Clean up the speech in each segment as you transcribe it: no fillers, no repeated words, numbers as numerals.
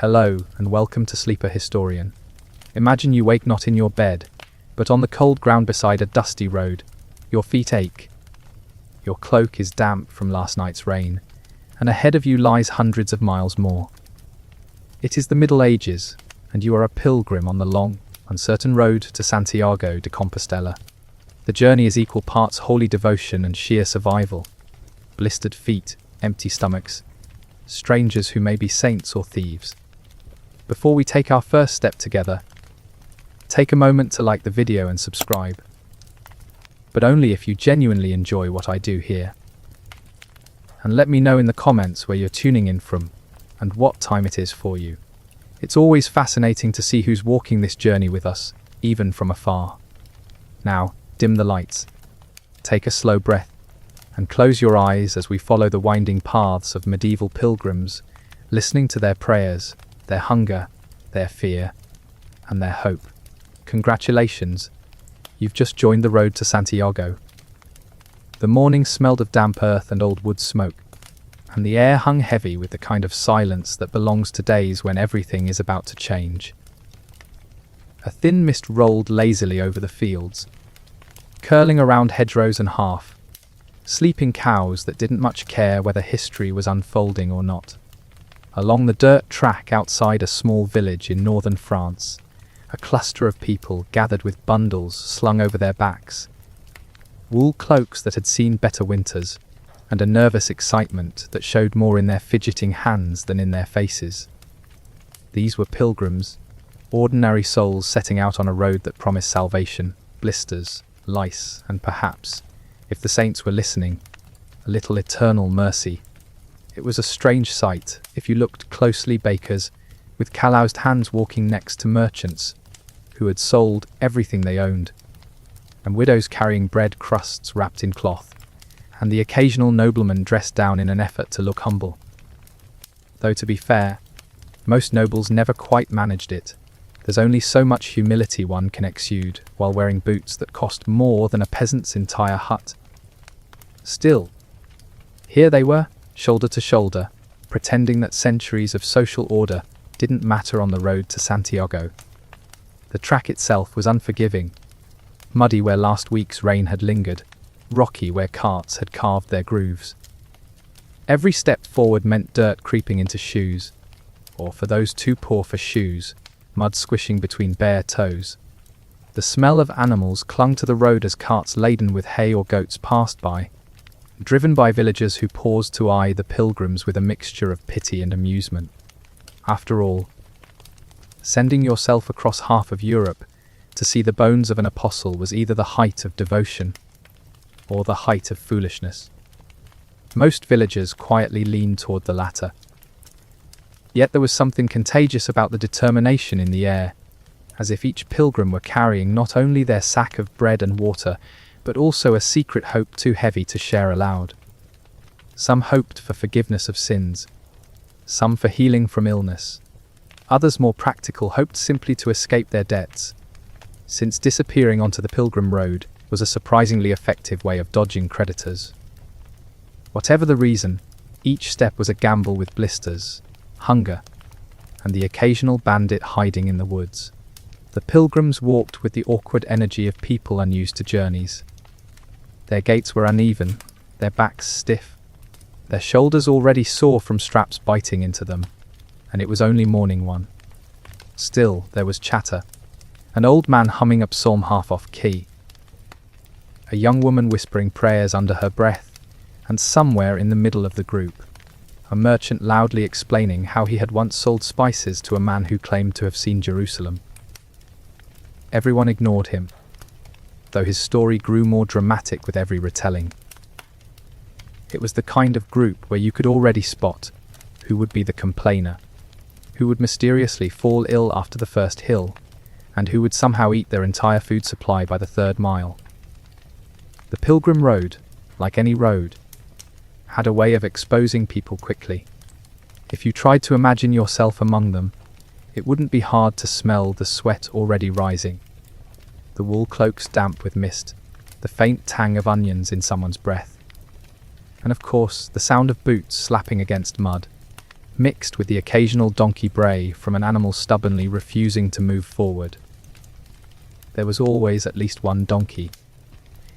Hello, and welcome to Sleeper Historian. Imagine you wake not in your bed, but on the cold ground beside a dusty road. Your feet ache. Your cloak is damp from last night's rain, and ahead of you lies hundreds of miles more. It is the Middle Ages, and you are a pilgrim on the long, uncertain road to Santiago de Compostela. The journey is equal parts holy devotion and sheer survival. Blistered feet, empty stomachs, strangers who may be saints or thieves. Before we take our first step together, take a moment to like the video and subscribe. But only if you genuinely enjoy what I do here. And let me know in the comments where you're tuning in from and what time it is for you. It's always fascinating to see who's walking this journey with us, even from afar. Now, dim the lights, take a slow breath, and close your eyes as we follow the winding paths of medieval pilgrims, listening to their prayers, their hunger, their fear, and their hope. Congratulations, you've just joined the road to Santiago. The morning smelled of damp earth and old wood smoke, and the air hung heavy with the kind of silence that belongs to days when everything is about to change. A thin mist rolled lazily over the fields, curling around hedgerows and half, sleeping cows that didn't much care whether history was unfolding or not. Along the dirt track outside a small village in northern France, a cluster of people gathered with bundles slung over their backs, wool cloaks that had seen better winters, and a nervous excitement that showed more in their fidgeting hands than in their faces. These were pilgrims, ordinary souls setting out on a road that promised salvation, blisters, lice, and perhaps, if the saints were listening, a little eternal mercy. It was a strange sight, if you looked closely. Bakers, with calloused hands walking next to merchants, who had sold everything they owned, and widows carrying bread crusts wrapped in cloth, and the occasional nobleman dressed down in an effort to look humble. Though to be fair, most nobles never quite managed it. There's only so much humility one can exude while wearing boots that cost more than a peasant's entire hut. Still, here they were, shoulder to shoulder, pretending that centuries of social order didn't matter on the road to Santiago. The track itself was unforgiving, muddy where last week's rain had lingered, rocky where carts had carved their grooves. Every step forward meant dirt creeping into shoes, or for those too poor for shoes, mud squishing between bare toes. The smell of animals clung to the road as carts laden with hay or goats passed by, driven by villagers who paused to eye the pilgrims with a mixture of pity and amusement. After all, sending yourself across half of Europe to see the bones of an apostle was either the height of devotion or the height of foolishness. Most villagers quietly leaned toward the latter. Yet there was something contagious about the determination in the air, as if each pilgrim were carrying not only their sack of bread and water, but also a secret hope too heavy to share aloud. Some hoped for forgiveness of sins, some for healing from illness. Others, more practical, hoped simply to escape their debts, since disappearing onto the pilgrim road was a surprisingly effective way of dodging creditors. Whatever the reason, each step was a gamble with blisters, hunger, and the occasional bandit hiding in the woods. The pilgrims walked with the awkward energy of people unused to journeys. Their gaits were uneven, their backs stiff, their shoulders already sore from straps biting into them, and it was only morning one. Still, there was chatter, an old man humming a psalm half off key, a young woman whispering prayers under her breath, and somewhere in the middle of the group, a merchant loudly explaining how he had once sold spices to a man who claimed to have seen Jerusalem. Everyone ignored him, though his story grew more dramatic with every retelling. It was the kind of group where you could already spot who would be the complainer, who would mysteriously fall ill after the first hill, and who would somehow eat their entire food supply by the third mile. The pilgrim road, like any road, had a way of exposing people quickly. If you tried to imagine yourself among them, it wouldn't be hard to smell the sweat already rising, the wool cloaks damp with mist, the faint tang of onions in someone's breath, and of course the sound of boots slapping against mud, mixed with the occasional donkey bray from an animal stubbornly refusing to move forward. There was always at least one donkey.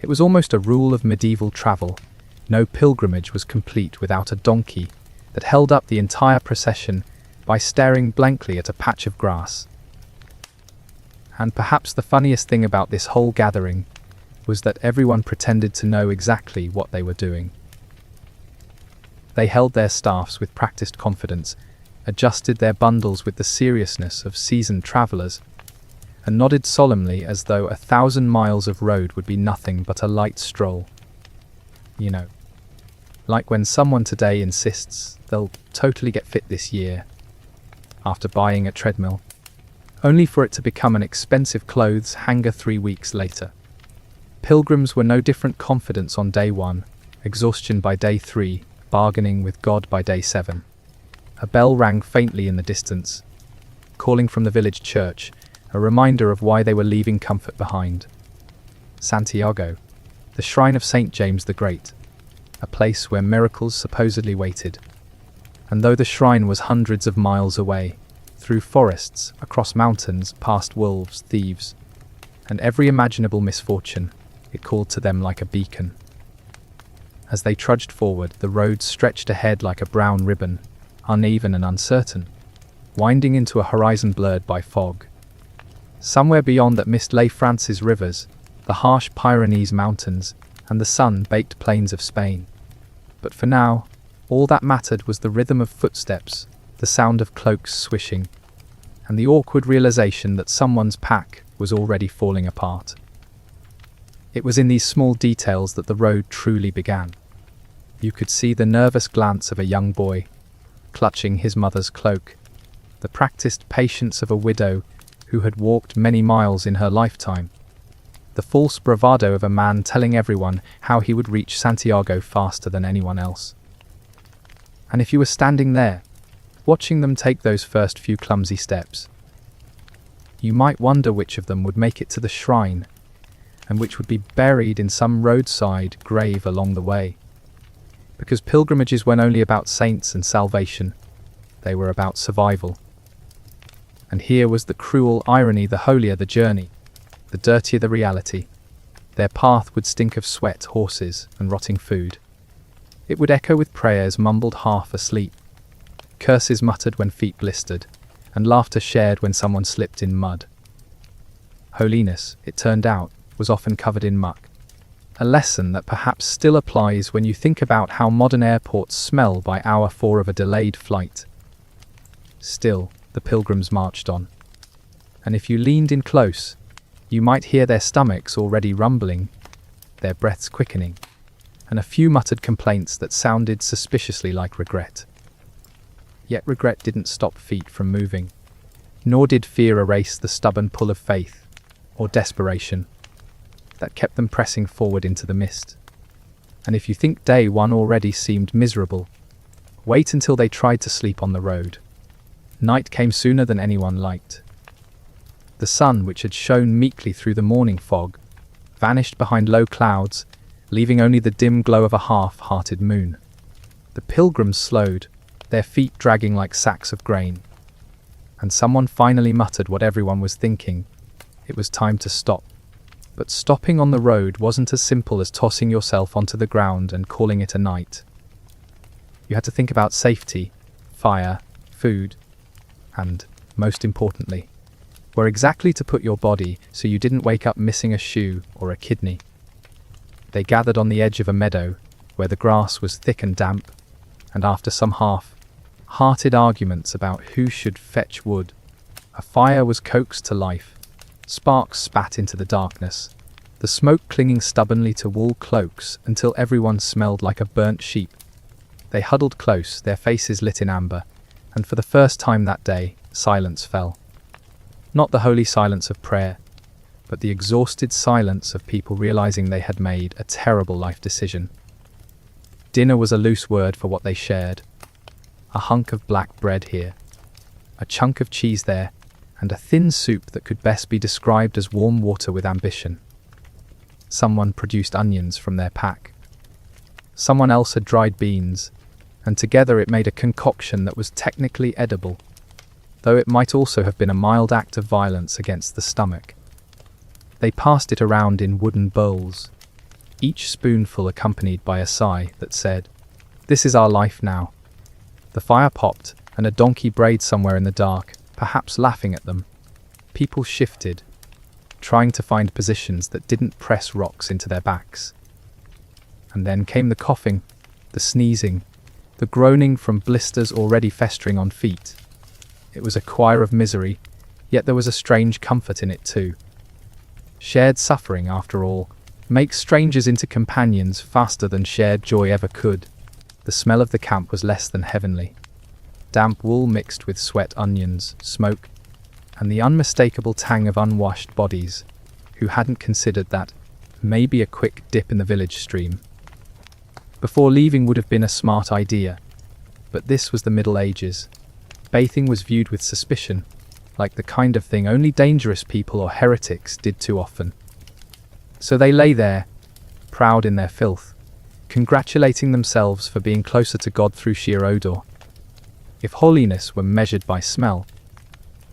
It was almost a rule of medieval travel. No pilgrimage was complete without a donkey that held up the entire procession by staring blankly at a patch of grass. And perhaps the funniest thing about this whole gathering was that everyone pretended to know exactly what they were doing. They held their staffs with practiced confidence, adjusted their bundles with the seriousness of seasoned travelers, and nodded solemnly as though 1,000 miles of road would be nothing but a light stroll. You know, like when someone today insists they'll totally get fit this year after buying a treadmill, only for it to become an expensive clothes hanger 3 weeks later. Pilgrims were no different. Confidence on day 1, exhaustion by day 3, bargaining with God by day 7. A bell rang faintly in the distance, calling from the village church, a reminder of why they were leaving comfort behind. Santiago, the shrine of St. James the Great, a place where miracles supposedly waited. And though the shrine was hundreds of miles away, through forests, across mountains, past wolves, thieves, and every imaginable misfortune, it called to them like a beacon. As they trudged forward, the road stretched ahead like a brown ribbon, uneven and uncertain, winding into a horizon blurred by fog. Somewhere beyond that mist lay France's rivers, the harsh Pyrenees mountains, and the sun-baked plains of Spain. But for now, all that mattered was the rhythm of footsteps, the sound of cloaks swishing, and the awkward realization that someone's pack was already falling apart. It was in these small details that the road truly began. You could see the nervous glance of a young boy, clutching his mother's cloak, the practiced patience of a widow who had walked many miles in her lifetime, the false bravado of a man telling everyone how he would reach Santiago faster than anyone else. And if you were standing there, watching them take those first few clumsy steps, you might wonder which of them would make it to the shrine, and which would be buried in some roadside grave along the way. Because pilgrimages weren't only about saints and salvation, they were about survival. And here was the cruel irony: the holier the journey, the dirtier the reality. Their path would stink of sweat, horses, and rotting food. It would echo with prayers mumbled half asleep, curses muttered when feet blistered, and laughter shared when someone slipped in mud. Holiness, it turned out, was often covered in muck. A lesson that perhaps still applies when you think about how modern airports smell by hour 4 of a delayed flight. Still, the pilgrims marched on. And if you leaned in close, you might hear their stomachs already rumbling, their breaths quickening, and a few muttered complaints that sounded suspiciously like regret. Yet regret didn't stop feet from moving, nor did fear erase the stubborn pull of faith, or desperation, that kept them pressing forward into the mist. And if you think day 1 already seemed miserable, wait until they tried to sleep on the road. Night came sooner than anyone liked. The sun, which had shone meekly through the morning fog, vanished behind low clouds, leaving only the dim glow of a half-hearted moon. The pilgrims slowed, their feet dragging like sacks of grain. And someone finally muttered what everyone was thinking: it was time to stop. But stopping on the road wasn't as simple as tossing yourself onto the ground and calling it a night. You had to think about safety, fire, food, and, most importantly, where exactly to put your body so you didn't wake up missing a shoe or a kidney. They gathered on the edge of a meadow where the grass was thick and damp, and after some half-hearted arguments about who should fetch wood, a fire was coaxed to life. Sparks spat into the darkness, the smoke clinging stubbornly to wool cloaks until everyone smelled like a burnt sheep. They huddled close, their faces lit in amber, and for the first time that day, silence fell. Not the holy silence of prayer, but the exhausted silence of people realizing they had made a terrible life decision. Dinner was a loose word for what they shared. A hunk of black bread here, a chunk of cheese there, and a thin soup that could best be described as warm water with ambition. Someone produced onions from their pack. Someone else had dried beans, and together it made a concoction that was technically edible, though it might also have been a mild act of violence against the stomach. They passed it around in wooden bowls, each spoonful accompanied by a sigh that said, "This is our life now." The fire popped, and a donkey brayed somewhere in the dark, perhaps laughing at them. People shifted, trying to find positions that didn't press rocks into their backs. And then came the coughing, the sneezing, the groaning from blisters already festering on feet. It was a choir of misery, yet there was a strange comfort in it too. Shared suffering, after all, makes strangers into companions faster than shared joy ever could. The smell of the camp was less than heavenly. Damp wool mixed with sweat, onions, smoke, and the unmistakable tang of unwashed bodies. Who hadn't considered that maybe a quick dip in the village stream before leaving would have been a smart idea? But this was the Middle Ages. Bathing was viewed with suspicion, like the kind of thing only dangerous people or heretics did too often. So they lay there, proud in their filth, congratulating themselves for being closer to God through sheer odor. If holiness were measured by smell,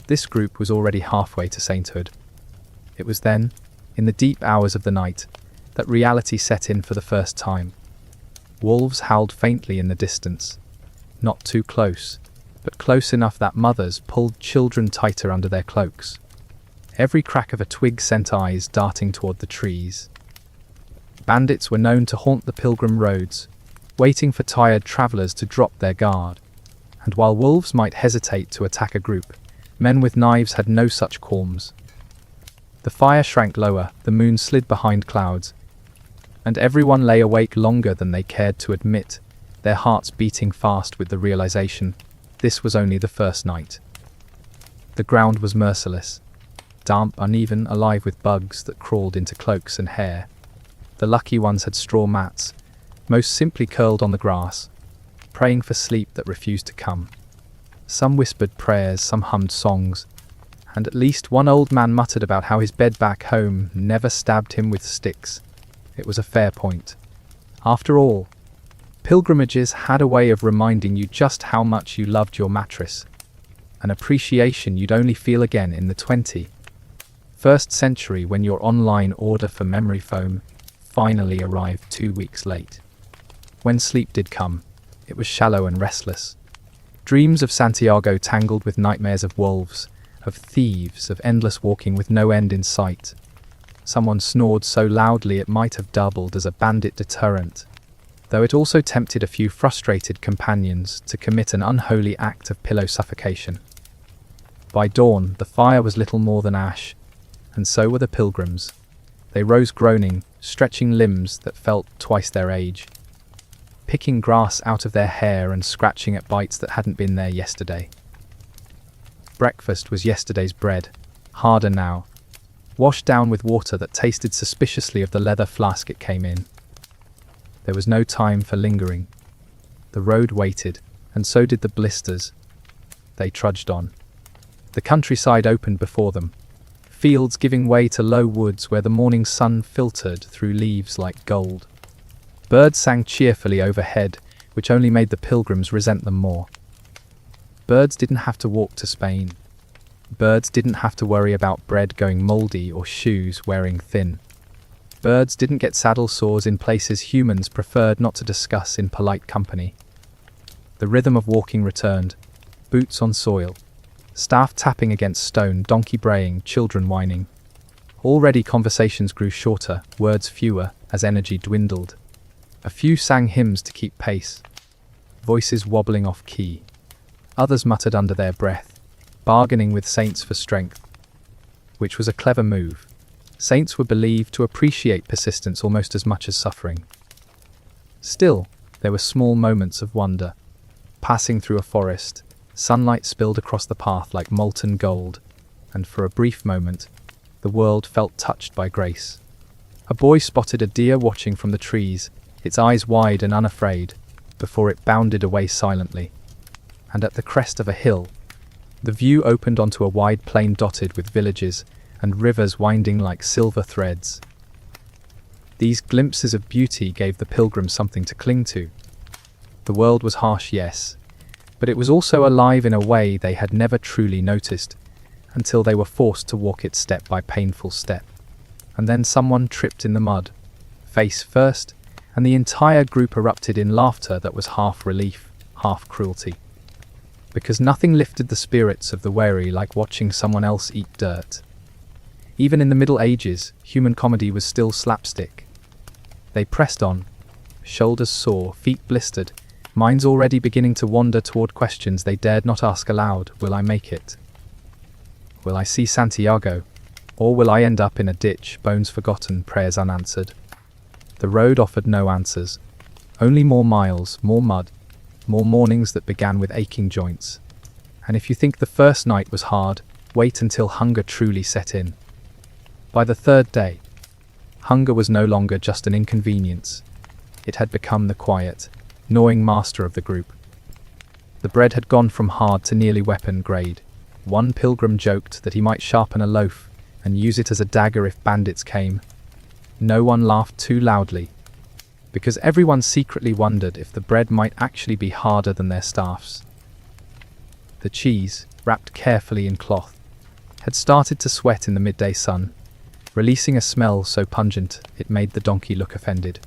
this group was already halfway to sainthood. It was then, in the deep hours of the night, that reality set in for the first time. Wolves howled faintly in the distance, not too close, but close enough that mothers pulled children tighter under their cloaks. Every crack of a twig sent eyes darting toward the trees. Bandits were known to haunt the pilgrim roads, waiting for tired travelers to drop their guard. And while wolves might hesitate to attack a group, men with knives had no such qualms. The fire shrank lower, the moon slid behind clouds, and everyone lay awake longer than they cared to admit, their hearts beating fast with the realization this was only the first night. The ground was merciless, damp, uneven, alive with bugs that crawled into cloaks and hair. The lucky ones had straw mats, most simply curled on the grass, praying for sleep that refused to come. Some whispered prayers, some hummed songs, and at least one old man muttered about how his bed back home never stabbed him with sticks. It was a fair point. After all, pilgrimages had a way of reminding you just how much you loved your mattress, an appreciation you'd only feel again in the 21st century when your online order for memory foam finally arrived 2 weeks late. When sleep did come, it was shallow and restless. Dreams of Santiago tangled with nightmares of wolves, of thieves, of endless walking with no end in sight. Someone snored so loudly it might have doubled as a bandit deterrent, though it also tempted a few frustrated companions to commit an unholy act of pillow suffocation. By dawn, the fire was little more than ash, and so were the pilgrims. They rose groaning, stretching limbs that felt twice their age, picking grass out of their hair and scratching at bites that hadn't been there yesterday. Breakfast was yesterday's bread, harder now, washed down with water that tasted suspiciously of the leather flask it came in. There was no time for lingering. The road waited, and so did the blisters. They trudged on. The countryside opened before them, fields giving way to low woods where the morning sun filtered through leaves like gold. Birds sang cheerfully overhead, which only made the pilgrims resent them more. Birds didn't have to walk to Spain. Birds didn't have to worry about bread going mouldy or shoes wearing thin. Birds didn't get saddle sores in places humans preferred not to discuss in polite company. The rhythm of walking returned, boots on soil, staff tapping against stone, donkey braying, children whining. Already conversations grew shorter, words fewer, as energy dwindled. A few sang hymns to keep pace, voices wobbling off key. Others muttered under their breath, bargaining with saints for strength, which was a clever move. Saints were believed to appreciate persistence almost as much as suffering. Still, there were small moments of wonder. Passing through a forest, sunlight spilled across the path like molten gold, and for a brief moment, the world felt touched by grace. A boy spotted a deer watching from the trees, its eyes wide and unafraid, before it bounded away silently. And at the crest of a hill, the view opened onto a wide plain dotted with villages and rivers winding like silver threads. These glimpses of beauty gave the pilgrims something to cling to. The world was harsh, yes, but it was also alive in a way they had never truly noticed, until they were forced to walk it step by painful step. And then someone tripped in the mud, face first, and the entire group erupted in laughter that was half relief, half cruelty. Because nothing lifted the spirits of the weary like watching someone else eat dirt. Even in the Middle Ages, human comedy was still slapstick. They pressed on, shoulders sore, feet blistered, minds already beginning to wander toward questions they dared not ask aloud. Will I make it? Will I see Santiago? Or will I end up in a ditch, bones forgotten, prayers unanswered? The road offered no answers, only more miles, more mud, more mornings that began with aching joints. And if you think the first night was hard, wait until hunger truly set in. By the third day, hunger was no longer just an inconvenience. It had become the quiet, gnawing master of the group. The bread had gone from hard to nearly weapon grade. One pilgrim joked that he might sharpen a loaf and use it as a dagger if bandits came. No one laughed too loudly, because everyone secretly wondered if the bread might actually be harder than their staffs. The cheese, wrapped carefully in cloth, had started to sweat in the midday sun, releasing a smell so pungent it made the donkey look offended.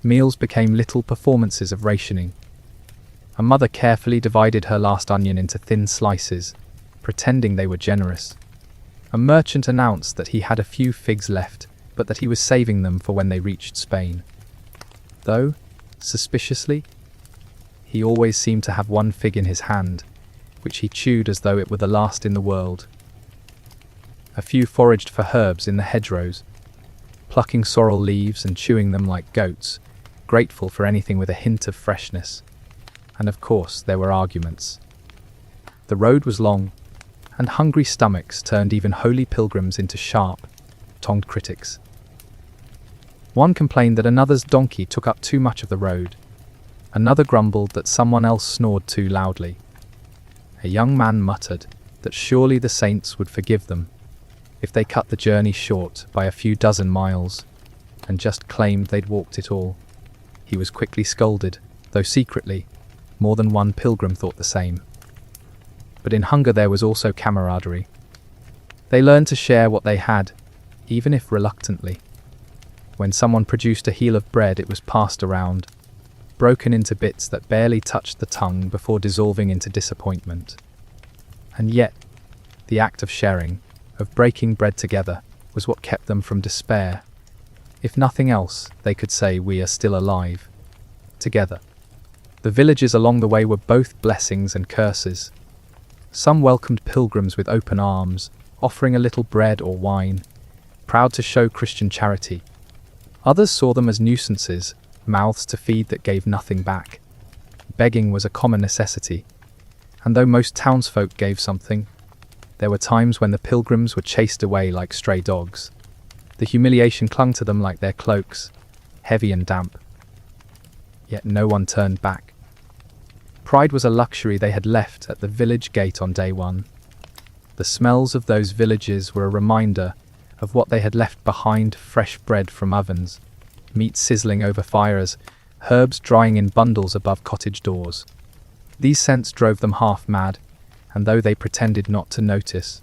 Meals became little performances of rationing. A mother carefully divided her last onion into thin slices, pretending they were generous. A merchant announced that he had a few figs left, but that he was saving them for when they reached Spain. Though, suspiciously, he always seemed to have one fig in his hand, which he chewed as though it were the last in the world. A few foraged for herbs in the hedgerows, plucking sorrel leaves and chewing them like goats, grateful for anything with a hint of freshness. And of course there were arguments. The road was long, and hungry stomachs turned even holy pilgrims into sharp, tongued critics. One complained that another's donkey took up too much of the road. Another grumbled that someone else snored too loudly. A young man muttered that surely the saints would forgive them if they cut the journey short by a few dozen miles, and just claimed they'd walked it all. He was quickly scolded, though secretly, more than one pilgrim thought the same. But in hunger there was also camaraderie. They learned to share what they had, even if reluctantly. When someone produced a heel of bread, it was passed around, broken into bits that barely touched the tongue before dissolving into disappointment. And yet, the act of sharing, of breaking bread together, was what kept them from despair. If nothing else, they could say, we are still alive, together. The villages along the way were both blessings and curses. Some welcomed pilgrims with open arms, offering a little bread or wine, proud to show Christian charity. Others saw them as nuisances, mouths to feed that gave nothing back. Begging was a common necessity, and though most townsfolk gave something, there were times when the pilgrims were chased away like stray dogs. The humiliation clung to them like their cloaks, heavy and damp. Yet no one turned back. Pride was a luxury they had left at the village gate on day one. The smells of those villages were a reminder of what they had left behind: fresh bread from ovens, meat sizzling over fires, herbs drying in bundles above cottage doors. These scents drove them half mad, and though they pretended not to notice,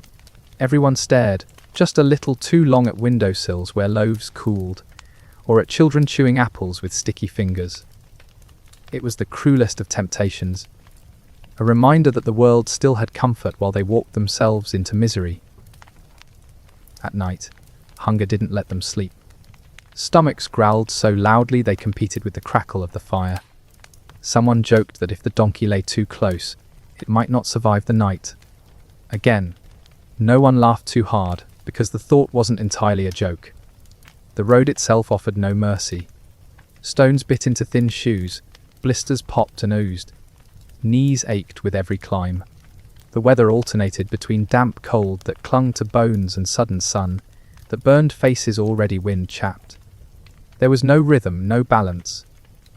everyone stared just a little too long at windowsills where loaves cooled, or at children chewing apples with sticky fingers. It was the cruelest of temptations, a reminder that the world still had comfort while they walked themselves into misery. At night, hunger didn't let them sleep. Stomachs growled so loudly they competed with the crackle of the fire. Someone joked that if the donkey lay too close, it might not survive the night. Again, no one laughed too hard, because the thought wasn't entirely a joke. The road itself offered no mercy. Stones bit into thin shoes, blisters popped and oozed. Knees ached with every climb. The weather alternated between damp cold that clung to bones and sudden sun that burned faces already wind-chapped. There was no rhythm, no balance,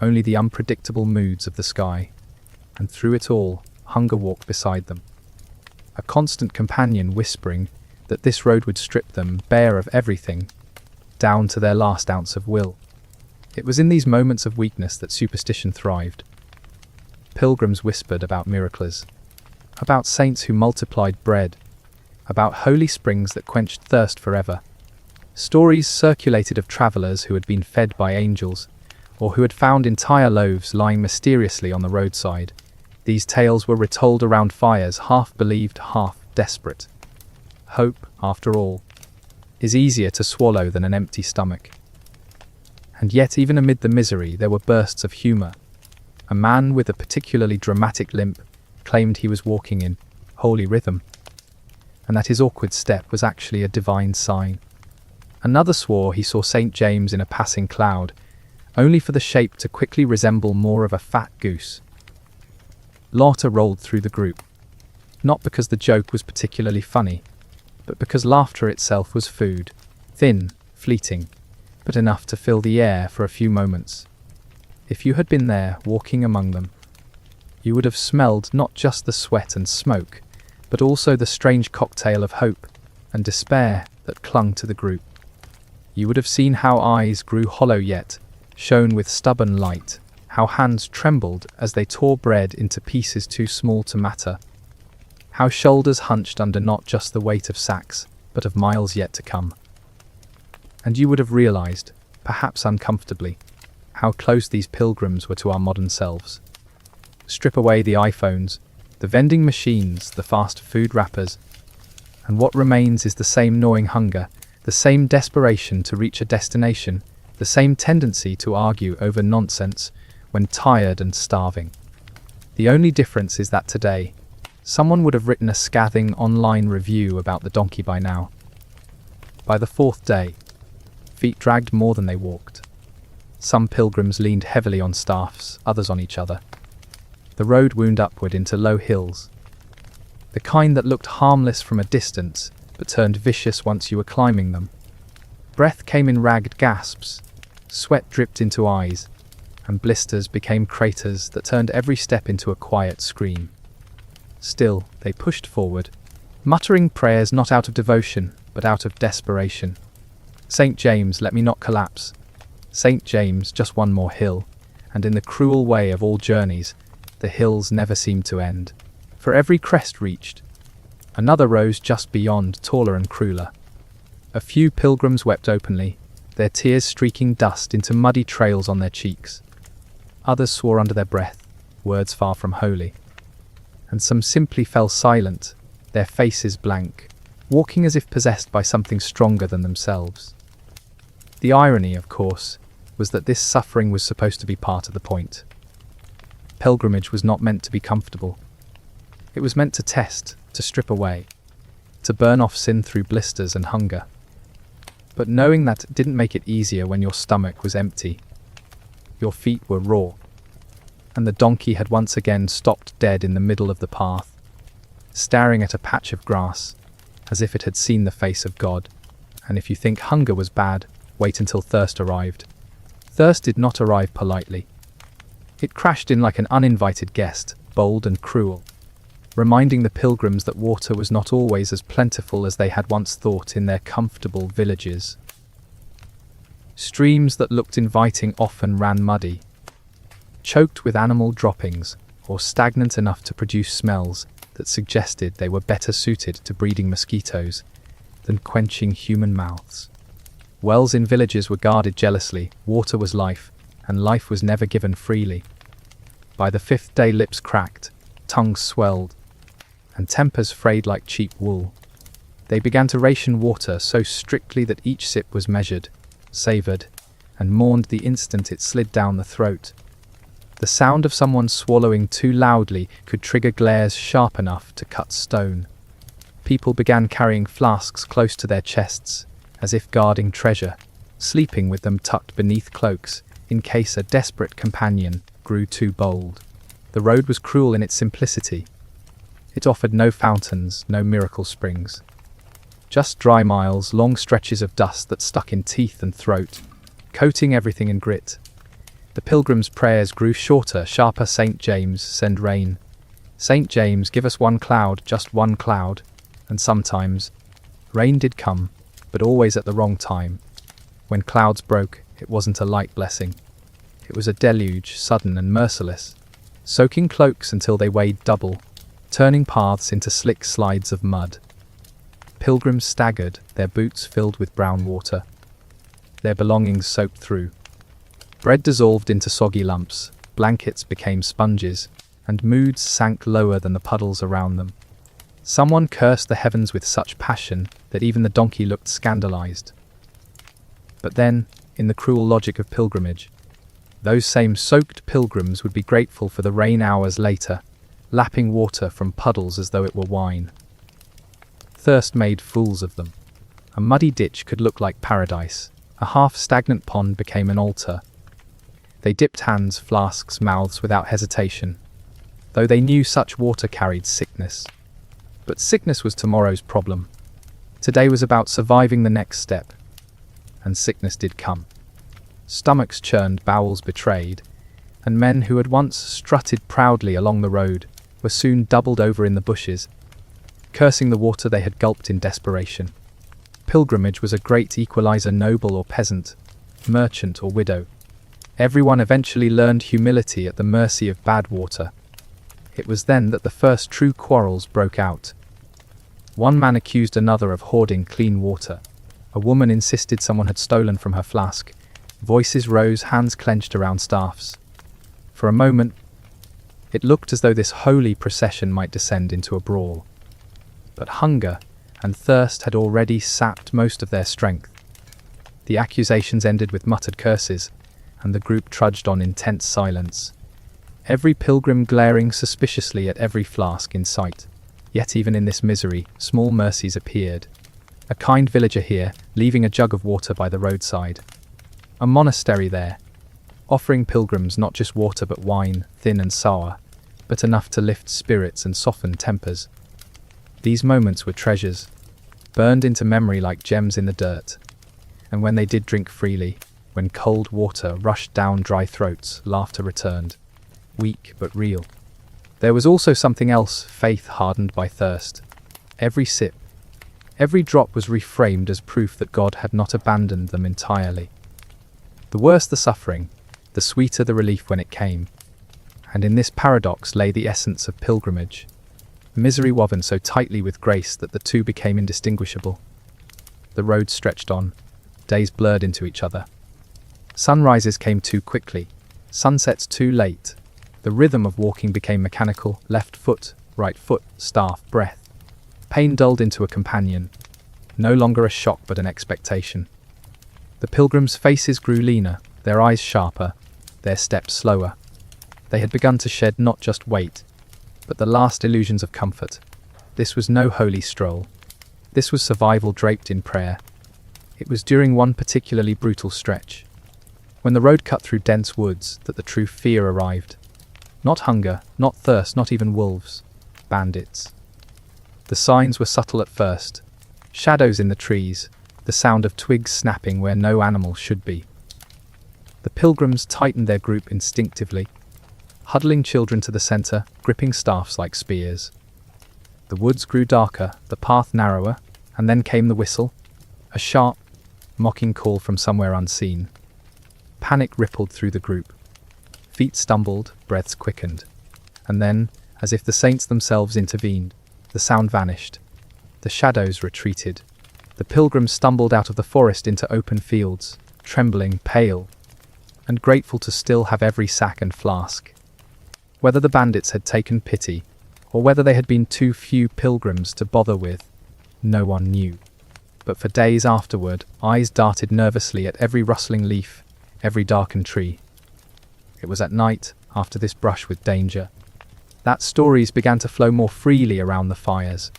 only the unpredictable moods of the sky. And through it all, hunger walked beside them. A constant companion whispering that this road would strip them bare of everything, down to their last ounce of will. It was in these moments of weakness that superstition thrived. pilgrims whispered about miracles, about saints who multiplied bread, about holy springs that quenched thirst forever. Stories circulated of travelers who had been fed by angels, or who had found entire loaves lying mysteriously on the roadside. These tales were retold around fires, half believed, half desperate. Hope, after all, is easier to swallow than an empty stomach. And yet, even amid the misery, there were bursts of humour. A man with a particularly dramatic limp claimed he was walking in holy rhythm, and that his awkward step was actually a divine sign. Another swore he saw St. James in a passing cloud, only for the shape to quickly resemble more of a fat goose. Laughter rolled through the group, not because the joke was particularly funny, but because laughter itself was food, thin, fleeting, but enough to fill the air for a few moments. If you had been there, walking among them, you would have smelled not just the sweat and smoke, but also the strange cocktail of hope and despair that clung to the group. You would have seen how eyes grew hollow yet shone with stubborn light, how hands trembled as they tore bread into pieces too small to matter, how shoulders hunched under not just the weight of sacks, but of miles yet to come. And you would have realized, perhaps uncomfortably, how close these pilgrims were to our modern selves. Strip away the iPhones, the vending machines, the fast food wrappers, and what remains is the same gnawing hunger, the same desperation to reach a destination, the same tendency to argue over nonsense when tired and starving. The only difference is that today, someone would have written a scathing online review about the donkey by now. By the fourth day, feet dragged more than they walked. Some pilgrims leaned heavily on staffs, others on each other. The road wound upward into low hills, the kind that looked harmless from a distance, but turned vicious once you were climbing them. Breath came in ragged gasps, sweat dripped into eyes, and blisters became craters that turned every step into a quiet scream. Still, they pushed forward, muttering prayers not out of devotion, but out of desperation. St. James, let me not collapse. St. James, just one more hill, and in the cruel way of all journeys, the hills never seemed to end. For every crest reached, another rose just beyond, taller and crueler. A few pilgrims wept openly, their tears streaking dust into muddy trails on their cheeks. Others swore under their breath, words far from holy. And some simply fell silent, their faces blank, walking as if possessed by something stronger than themselves. The irony, of course, was that this suffering was supposed to be part of the point. Pilgrimage was not meant to be comfortable. It was meant to test, to strip away, to burn off sin through blisters and hunger. But knowing that didn't make it easier when your stomach was empty. Your feet were raw, and the donkey had once again stopped dead in the middle of the path, staring at a patch of grass, as if it had seen the face of God. And if you think hunger was bad, wait until thirst arrived. Thirst did not arrive politely. It crashed in like an uninvited guest, bold and cruel, reminding the pilgrims that water was not always as plentiful as they had once thought in their comfortable villages. Streams that looked inviting often ran muddy, choked with animal droppings, or stagnant enough to produce smells that suggested they were better suited to breeding mosquitoes than quenching human mouths. Wells in villages were guarded jealously, water was life, and life was never given freely. By the fifth day, lips cracked, tongues swelled, and tempers frayed like cheap wool. They began to ration water so strictly that each sip was measured, savoured, and mourned the instant it slid down the throat. The sound of someone swallowing too loudly could trigger glares sharp enough to cut stone. People began carrying flasks close to their chests, as if guarding treasure, sleeping with them tucked beneath cloaks, in case a desperate companion grew too bold. The road was cruel in its simplicity. It offered no fountains, no miracle springs. Just dry miles, long stretches of dust that stuck in teeth and throat, coating everything in grit. The pilgrims' prayers grew shorter, sharper. St. James, send rain. St. James, give us one cloud, just one cloud. And sometimes, rain did come, but always at the wrong time. When clouds broke, it wasn't a light blessing. It was a deluge, sudden and merciless. soaking cloaks until they weighed double, turning paths into slick slides of mud. Pilgrims staggered, their boots filled with brown water, their belongings soaked through. Bread dissolved into soggy lumps, blankets became sponges, and moods sank lower than the puddles around them. Someone cursed the heavens with such passion that even the donkey looked scandalized. But then, in the cruel logic of pilgrimage, those same soaked pilgrims would be grateful for the rain hours later, lapping water from puddles as though it were wine. Thirst made fools of them. A muddy ditch could look like paradise. A half-stagnant pond became an altar. They dipped hands, flasks, mouths without hesitation, though they knew such water carried sickness. But sickness was tomorrow's problem. Today was about surviving the next step. And sickness did come. Stomachs churned, bowels betrayed, and men who had once strutted proudly along the road were soon doubled over in the bushes, cursing the water they had gulped in desperation. Pilgrimage was a great equalizer, noble or peasant, merchant or widow. Everyone eventually learned humility at the mercy of bad water. It was then that the first true quarrels broke out. One man accused another of hoarding clean water. A woman insisted someone had stolen from her flask. Voices rose, hands clenched around staffs. For a moment, it looked as though this holy procession might descend into a brawl. But hunger and thirst had already sapped most of their strength. The accusations ended with muttered curses, and the group trudged on in tense silence, every pilgrim glaring suspiciously at every flask in sight. Yet even in this misery, small mercies appeared. A kind villager here, leaving a jug of water by the roadside. A monastery there, offering pilgrims not just water but wine, thin and sour, but enough to lift spirits and soften tempers. These moments were treasures, burned into memory like gems in the dirt. And when they did drink freely, when cold water rushed down dry throats, laughter returned, weak but real. There was also something else, faith hardened by thirst. Every sip, every drop was reframed as proof that God had not abandoned them entirely. The worse the suffering, the sweeter the relief when it came. And in this paradox lay the essence of pilgrimage. Misery woven so tightly with grace that the two became indistinguishable. The road stretched on, days blurred into each other. Sunrises came too quickly, sunsets too late. The rhythm of walking became mechanical, left foot, right foot, staff, breath. Pain dulled into a companion, no longer a shock but an expectation. The pilgrims' faces grew leaner, their eyes sharper, their steps slower. They had begun to shed not just weight, but the last illusions of comfort. This was no holy stroll. This was survival draped in prayer. It was during one particularly brutal stretch, when the road cut through dense woods, that the true fear arrived. Not hunger, not thirst, not even wolves. Bandits. The signs were subtle at first. Shadows in the trees, the sound of twigs snapping where no animal should be. The pilgrims tightened their group instinctively, huddling children to the center, gripping staffs like spears. The woods grew darker, the path narrower, and then came the whistle, a sharp, mocking call from somewhere unseen. Panic rippled through the group. Feet stumbled, breaths quickened. And then, as if the saints themselves intervened, the sound vanished. The shadows retreated. The pilgrims stumbled out of the forest into open fields, trembling, pale, and grateful to still have every sack and flask. Whether the bandits had taken pity, or whether they had been too few pilgrims to bother with, no one knew. But for days afterward, eyes darted nervously at every rustling leaf, every darkened tree. It was at night, after this brush with danger, that stories began to flow more freely around the fires.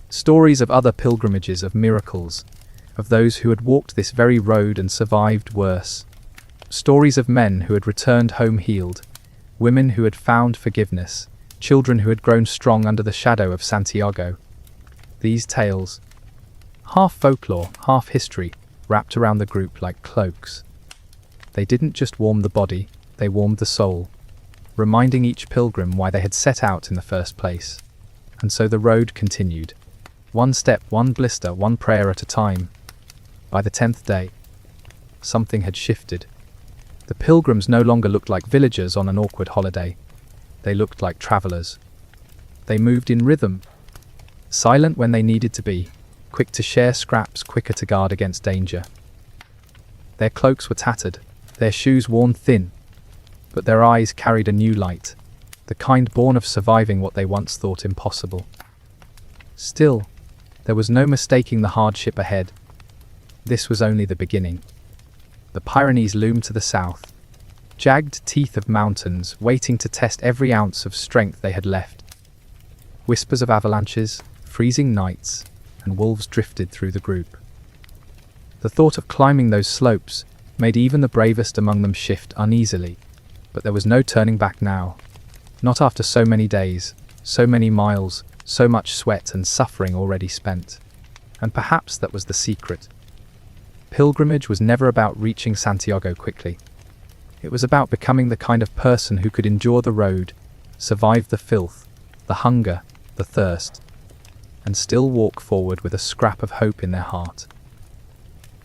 Stories of other pilgrimages, of miracles, of those who had walked this very road and survived worse. Stories of men who had returned home healed, women who had found forgiveness, children who had grown strong under the shadow of Santiago. These tales, half folklore, half history, wrapped around the group like cloaks. They didn't just warm the body, they warmed the soul, reminding each pilgrim why they had set out in the first place. And so the road continued, one step, one blister, one prayer at a time. By the 10th day, something had shifted. The pilgrims no longer looked like villagers on an awkward holiday. They looked like travelers. They moved in rhythm, silent when they needed to be, quick to share scraps, quicker to guard against danger. Their cloaks were tattered, their shoes worn thin, but their eyes carried a new light, the kind born of surviving what they once thought impossible. Still, there was no mistaking the hardship ahead. This was only the beginning. The Pyrenees loomed to the south, jagged teeth of mountains waiting to test every ounce of strength they had left. Whispers of avalanches, freezing nights, and wolves drifted through the group. The thought of climbing those slopes made even the bravest among them shift uneasily, but there was no turning back now. Not after so many days, so many miles, so much sweat and suffering already spent. And perhaps that was the secret. Pilgrimage was never about reaching Santiago quickly. It was about becoming the kind of person who could endure the road, survive the filth, the hunger, the thirst, and still walk forward with a scrap of hope in their heart.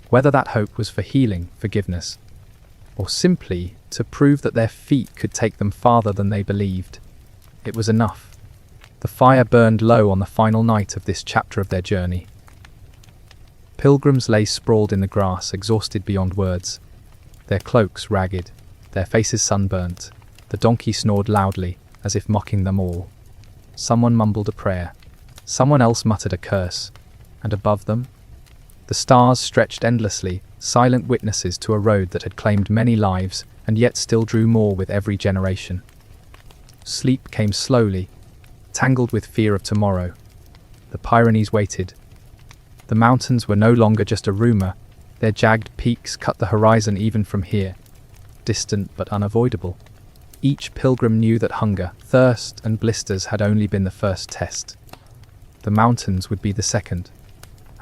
Whether that hope was for healing, forgiveness, or simply to prove that their feet could take them farther than they believed, it was enough. The fire burned low on the final night of this chapter of their journey. Pilgrims lay sprawled in the grass, exhausted beyond words, their cloaks ragged, their faces sunburnt. The donkey snored loudly, as if mocking them all. Someone mumbled a prayer. Someone else muttered a curse. And above them, the stars stretched endlessly, silent witnesses to a road that had claimed many lives and yet still drew more with every generation. Sleep came slowly, tangled with fear of tomorrow. The Pyrenees waited. The mountains were no longer just a rumor. Their jagged peaks cut the horizon even from here, distant but unavoidable. Each pilgrim knew that hunger, thirst, and blisters had only been the first test. The mountains would be the second,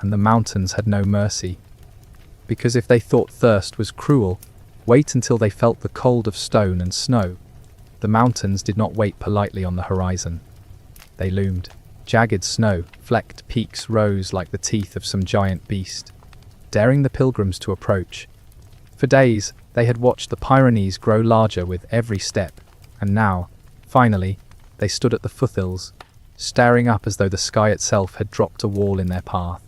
and the mountains had no mercy. Because if they thought thirst was cruel, wait until they felt the cold of stone and snow. The mountains did not wait politely on the horizon. They loomed. Jagged snow-flecked peaks rose like the teeth of some giant beast, daring the pilgrims to approach. For days, they had watched the Pyrenees grow larger with every step, and now, finally, they stood at the foothills, staring up as though the sky itself had dropped a wall in their path.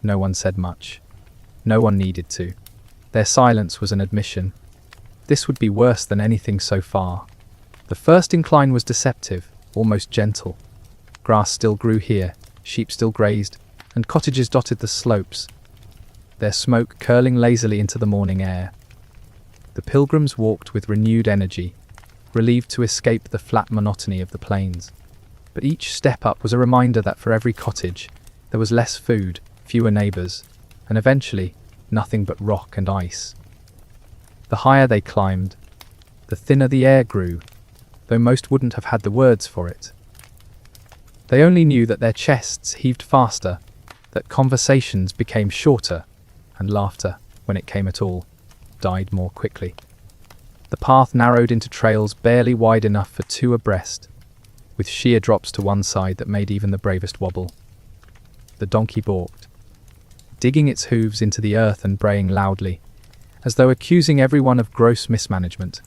No one said much. No one needed to. Their silence was an admission. This would be worse than anything so far. The first incline was deceptive, almost gentle. Grass still grew here, sheep still grazed, and cottages dotted the slopes, their smoke curling lazily into the morning air. The pilgrims walked with renewed energy, relieved to escape the flat monotony of the plains. But each step up was a reminder that for every cottage, there was less food, fewer neighbours, and eventually, nothing but rock and ice. The higher they climbed, the thinner the air grew, though most wouldn't have had the words for it. They only knew that their chests heaved faster, that conversations became shorter, and laughter, when it came at all, died more quickly. The path narrowed into trails barely wide enough for two abreast, with sheer drops to one side that made even the bravest wobble. The donkey balked, digging its hooves into the earth and braying loudly, as though accusing everyone of gross mismanagement.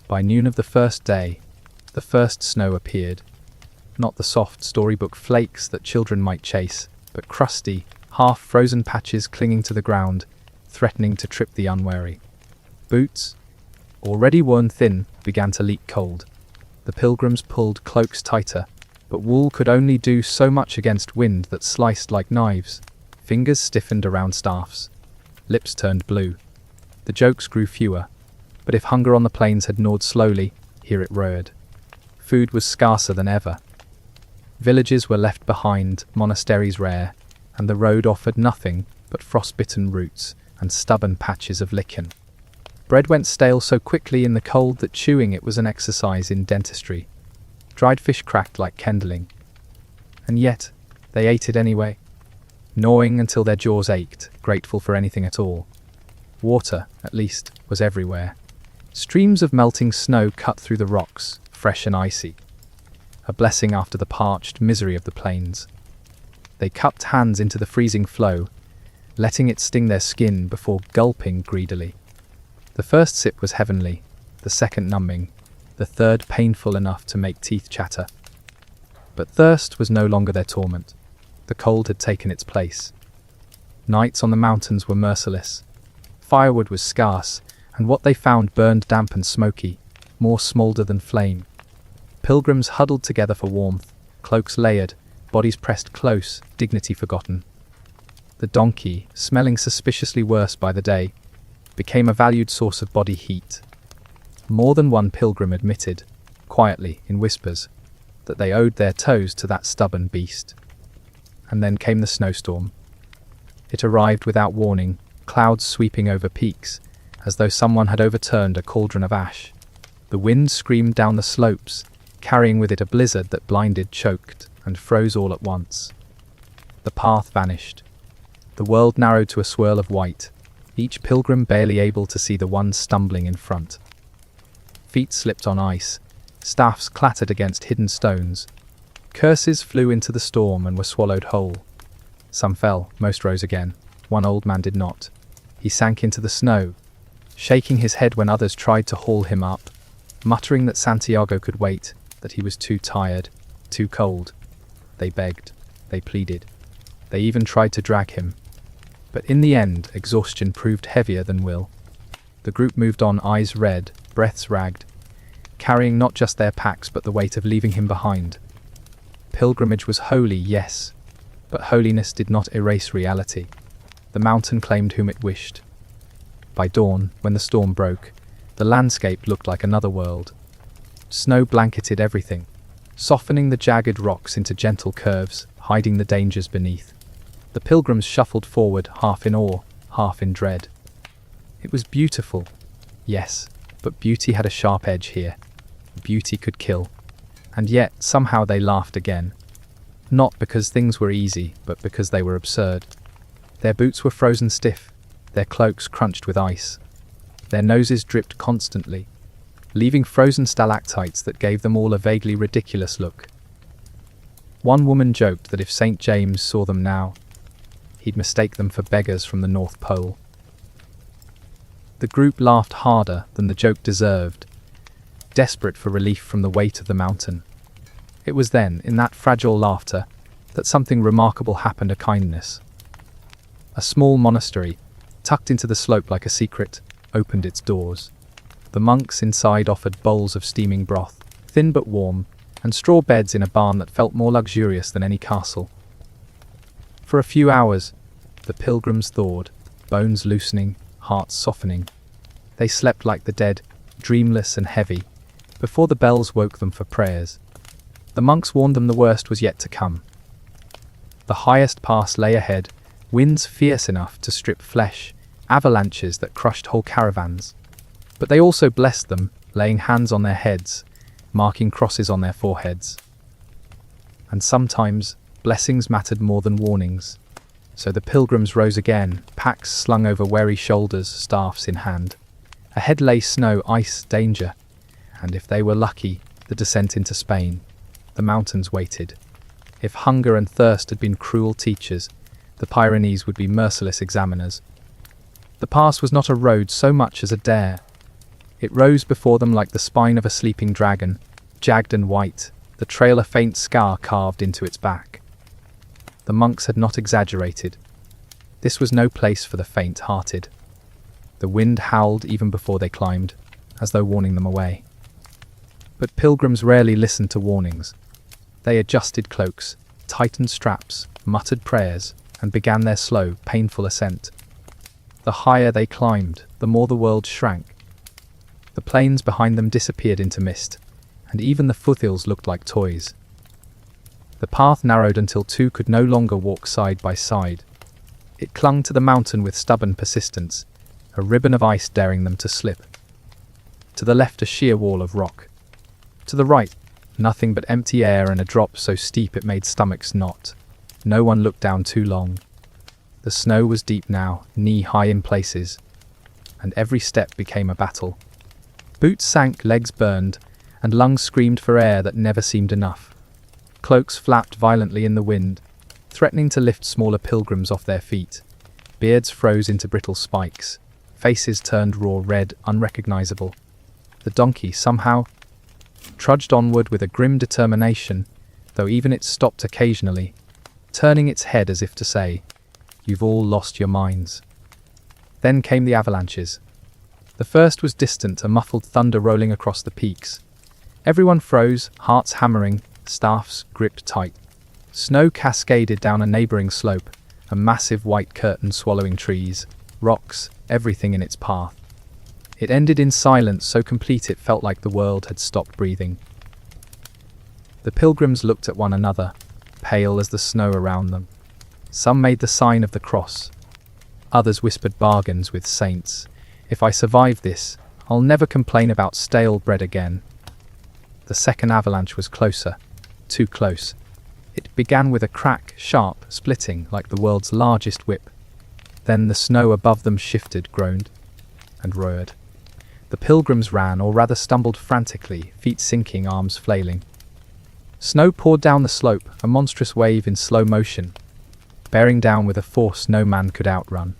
By noon of the first day, the first snow appeared. Not the soft storybook flakes that children might chase, but crusty, half-frozen patches clinging to the ground, threatening to trip the unwary. Boots, already worn thin, began to leak cold. The pilgrims pulled cloaks tighter, but wool could only do so much against wind that sliced like knives. Fingers stiffened around staffs. Lips turned blue. The jokes grew fewer, but if hunger on the plains had gnawed slowly, here it roared. Food was scarcer than ever. Villages were left behind, monasteries rare, and the road offered nothing but frostbitten roots and stubborn patches of lichen. Bread went stale so quickly in the cold that chewing it was an exercise in dentistry. Dried fish cracked like kindling. And yet, they ate it anyway, gnawing until their jaws ached, grateful for anything at all. Water, at least, was everywhere. Streams of melting snow cut through the rocks, fresh and icy. A blessing after the parched misery of the plains. They cupped hands into the freezing flow, letting it sting their skin before gulping greedily. The first sip was heavenly, the second numbing. the third painful enough to make teeth chatter. But thirst was no longer their torment. The cold had taken its place. Nights on the mountains were merciless. Firewood was scarce, and what they found burned damp and smoky, more smolder than flame. Pilgrims huddled together for warmth, cloaks layered, bodies pressed close, dignity forgotten. The donkey, smelling suspiciously worse by the day, became a valued source of body heat. More than one pilgrim admitted, quietly, in whispers, that they owed their toes to that stubborn beast. And then came the snowstorm. It arrived without warning, clouds sweeping over peaks, as though someone had overturned a cauldron of ash. The wind screamed down the slopes, carrying with it a blizzard that blinded, choked, and froze all at once. The path vanished. The world narrowed to a swirl of white, each pilgrim barely able to see the one stumbling in front. Feet slipped on ice, staffs clattered against hidden stones. Curses flew into the storm and were swallowed whole. Some fell, most rose again. One old man did not. He sank into the snow, shaking his head when others tried to haul him up, muttering that Santiago could wait, that he was too tired, too cold. They begged, they pleaded, they even tried to drag him. But in the end, exhaustion proved heavier than will. The group moved on, eyes red, breaths ragged, carrying not just their packs but the weight of leaving him behind. Pilgrimage was holy, yes, but holiness did not erase reality. The mountain claimed whom it wished. By dawn, when the storm broke, the landscape looked like another world. Snow blanketed everything, softening the jagged rocks into gentle curves, hiding the dangers beneath. The pilgrims shuffled forward, half in awe, half in dread. It was beautiful, yes, but beauty had a sharp edge here. Beauty could kill. And yet, somehow they laughed again. Not because things were easy, but because they were absurd. Their boots were frozen stiff, their cloaks crunched with ice. Their noses dripped constantly, leaving frozen stalactites that gave them all a vaguely ridiculous look. One woman joked that if St. James saw them now, he'd mistake them for beggars from the North Pole. The group laughed harder than the joke deserved, desperate for relief from the weight of the mountain. It was then, in that fragile laughter, that something remarkable happened. A kindness. A small monastery, tucked into the slope like a secret, opened its doors. The monks inside offered bowls of steaming broth, thin but warm, and straw beds in a barn that felt more luxurious than any castle. For a few hours, the pilgrims thawed, bones loosening, hearts softening. They slept like the dead, dreamless and heavy, before the bells woke them for prayers. The monks warned them the worst was yet to come. The highest pass lay ahead, winds fierce enough to strip flesh, avalanches that crushed whole caravans. But they also blessed them, laying hands on their heads, marking crosses on their foreheads. And sometimes, blessings mattered more than warnings. So the pilgrims rose again, packs slung over weary shoulders, staffs in hand. Ahead lay snow, ice, danger, and if they were lucky, the descent into Spain. The mountains waited. If hunger and thirst had been cruel teachers, the Pyrenees would be merciless examiners. The pass was not a road so much as a dare. It rose before them like the spine of a sleeping dragon, jagged and white, the trail a faint scar carved into its back. The monks had not exaggerated. This was no place for the faint-hearted. The wind howled even before they climbed, as though warning them away. But pilgrims rarely listened to warnings. They adjusted cloaks, tightened straps, muttered prayers, and began their slow, painful ascent. The higher they climbed, the more the world shrank. The plains behind them disappeared into mist, and even the foothills looked like toys. The path narrowed until two could no longer walk side by side. It clung to the mountain with stubborn persistence, a ribbon of ice daring them to slip. To the left, a sheer wall of rock. To the right, nothing but empty air and a drop so steep it made stomachs knot. No one looked down too long. The snow was deep now, knee-high in places, and every step became a battle. Boots sank, legs burned, and lungs screamed for air that never seemed enough. Cloaks flapped violently in the wind, threatening to lift smaller pilgrims off their feet. Beards froze into brittle spikes. Faces turned raw red, unrecognizable. The donkey, somehow, trudged onward with a grim determination, though even it stopped occasionally, turning its head as if to say, "You've all lost your minds." Then came the avalanches. The first was distant, a muffled thunder rolling across the peaks. Everyone froze, hearts hammering, staffs gripped tight. Snow cascaded down a neighboring slope, a massive white curtain swallowing trees, rocks, everything in its path. It ended in silence so complete it felt like the world had stopped breathing. The pilgrims looked at one another, pale as the snow around them. Some made the sign of the cross. Others whispered bargains with saints. "If I survive this, I'll never complain about stale bread again." The second avalanche was closer, too close. It began with a crack, sharp, splitting like the world's largest whip. Then the snow above them shifted, groaned, and roared. The pilgrims ran, or rather stumbled frantically, feet sinking, arms flailing. Snow poured down the slope, a monstrous wave in slow motion, bearing down with a force no man could outrun.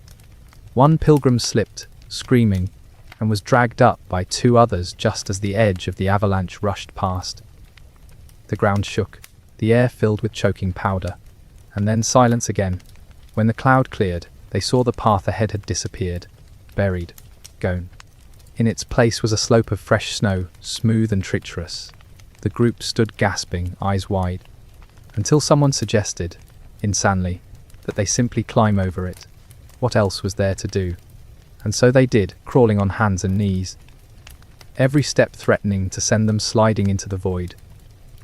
One pilgrim slipped, screaming, and was dragged up by two others just as the edge of the avalanche rushed past. The ground shook, the air filled with choking powder, and then silence again. When the cloud cleared, they saw the path ahead had disappeared, buried, gone. In its place was a slope of fresh snow, smooth and treacherous. The group stood gasping, eyes wide, until someone suggested, insanely, that they simply climb over it. What else was there to do? And so they did, crawling on hands and knees, every step threatening to send them sliding into the void.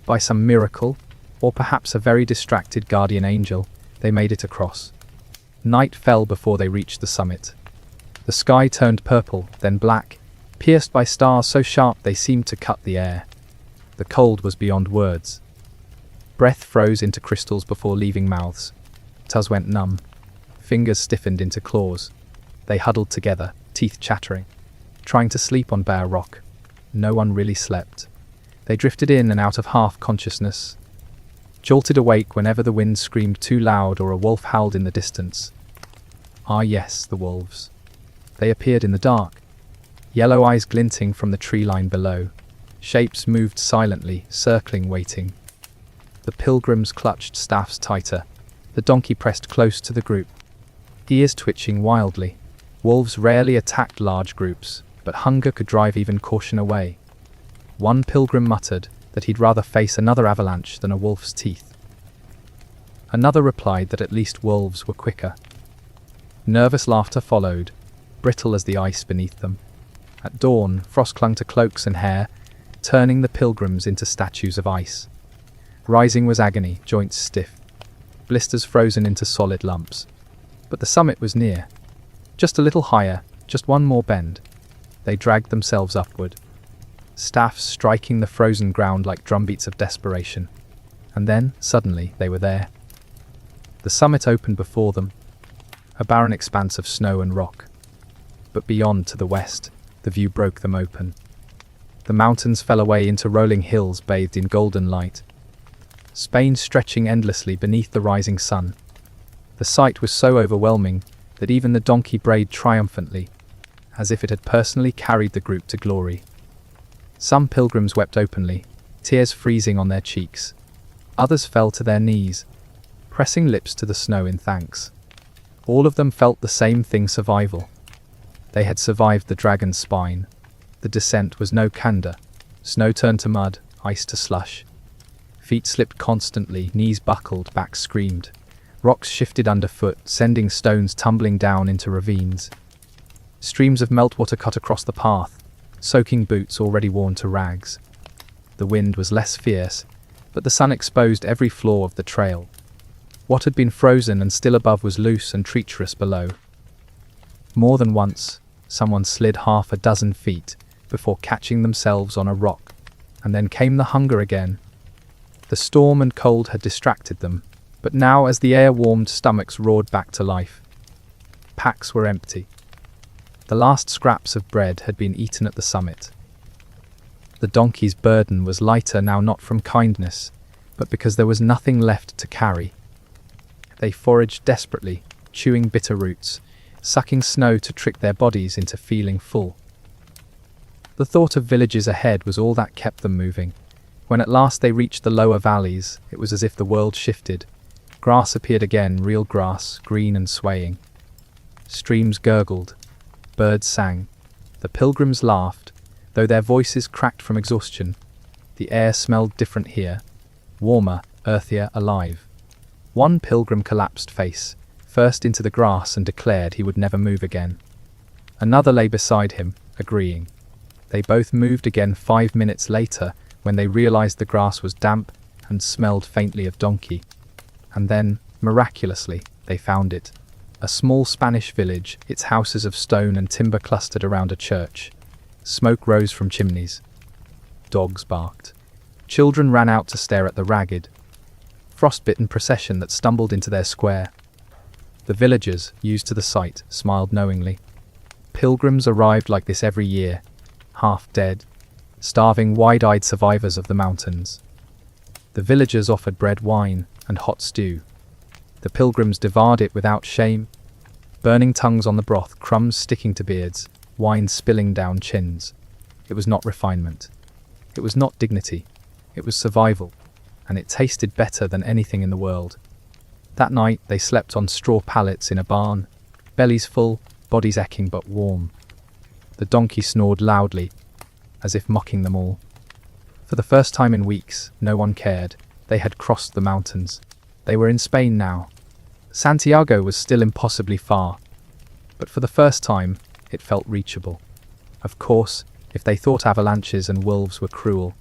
By some miracle, or perhaps a very distracted guardian angel, they made it across. Night fell before they reached the summit. The sky turned purple, then black, pierced by stars so sharp they seemed to cut the air. The cold was beyond words. Breath froze into crystals before leaving mouths. Tongues went numb. Fingers stiffened into claws. They huddled together, teeth chattering, trying to sleep on bare rock. No one really slept. They drifted in and out of half-consciousness, jolted awake whenever the wind screamed too loud or a wolf howled in the distance. Ah yes, the wolves. They appeared in the dark, yellow eyes glinting from the tree line below. Shapes moved silently, circling, waiting. The pilgrims clutched staffs tighter. The donkey pressed close to the group, ears twitching wildly. Wolves rarely attacked large groups, but hunger could drive even caution away. One pilgrim muttered that he'd rather face another avalanche than a wolf's teeth. Another replied that at least wolves were quicker. Nervous laughter followed, brittle as the ice beneath them. At dawn, frost clung to cloaks and hair, turning the pilgrims into statues of ice. Rising was agony, joints stiff, blisters frozen into solid lumps. But the summit was near. Just a little higher, just one more bend. They dragged themselves upward, staffs striking the frozen ground like drumbeats of desperation. And then, suddenly, they were there. The summit opened before them, a barren expanse of snow and rock. But beyond, to the west, the view broke them open. The mountains fell away into rolling hills bathed in golden light, Spain stretching endlessly beneath the rising sun. The sight was so overwhelming that even the donkey brayed triumphantly, as if it had personally carried the group to glory. Some pilgrims wept openly, tears freezing on their cheeks. Others fell to their knees, pressing lips to the snow in thanks. All of them felt the same thing: survival. They had survived the dragon's spine. The descent was no candor. Snow turned to mud, ice to slush. Feet slipped constantly, knees buckled, backs screamed. Rocks shifted underfoot, sending stones tumbling down into ravines. Streams of meltwater cut across the path, soaking boots already worn to rags. The wind was less fierce, but the sun exposed every flaw of the trail. What had been frozen and still above was loose and treacherous below. More than once, someone slid half a dozen feet before catching themselves on a rock, and then came the hunger again. The storm and cold had distracted them, but now as the air warmed, stomachs roared back to life. Packs were empty. The last scraps of bread had been eaten at the summit. The donkey's burden was lighter now, not from kindness, but because there was nothing left to carry. They foraged desperately, chewing bitter roots, sucking snow to trick their bodies into feeling full. The thought of villages ahead was all that kept them moving. When at last they reached the lower valleys, it was as if the world shifted. Grass appeared again, real grass, green and swaying. Streams gurgled. Birds sang. The pilgrims laughed, though their voices cracked from exhaustion. The air smelled different here. Warmer, earthier, alive. One pilgrim collapsed face first into the grass and declared he would never move again. Another lay beside him, agreeing. They both moved again 5 minutes later when they realized the grass was damp and smelled faintly of donkey. And then, miraculously, they found it. A small Spanish village, its houses of stone and timber clustered around a church. Smoke rose from chimneys. Dogs barked. Children ran out to stare at the ragged, frostbitten procession that stumbled into their square. The villagers, used to the sight, smiled knowingly. Pilgrims arrived like this every year, half dead, starving, wide-eyed survivors of the mountains. The villagers offered bread, wine, and hot stew. The pilgrims devoured it without shame, burning tongues on the broth, crumbs sticking to beards, wine spilling down chins. It was not refinement. It was not dignity. It was survival, and it tasted better than anything in the world. That night they slept on straw pallets in a barn, bellies full, bodies aching but warm. The donkey snored loudly, as if mocking them all. For the first time in weeks, no one cared. They had crossed the mountains. They were in Spain now. Santiago was still impossibly far, but for the first time, it felt reachable. Of course, if they thought avalanches and wolves were cruel,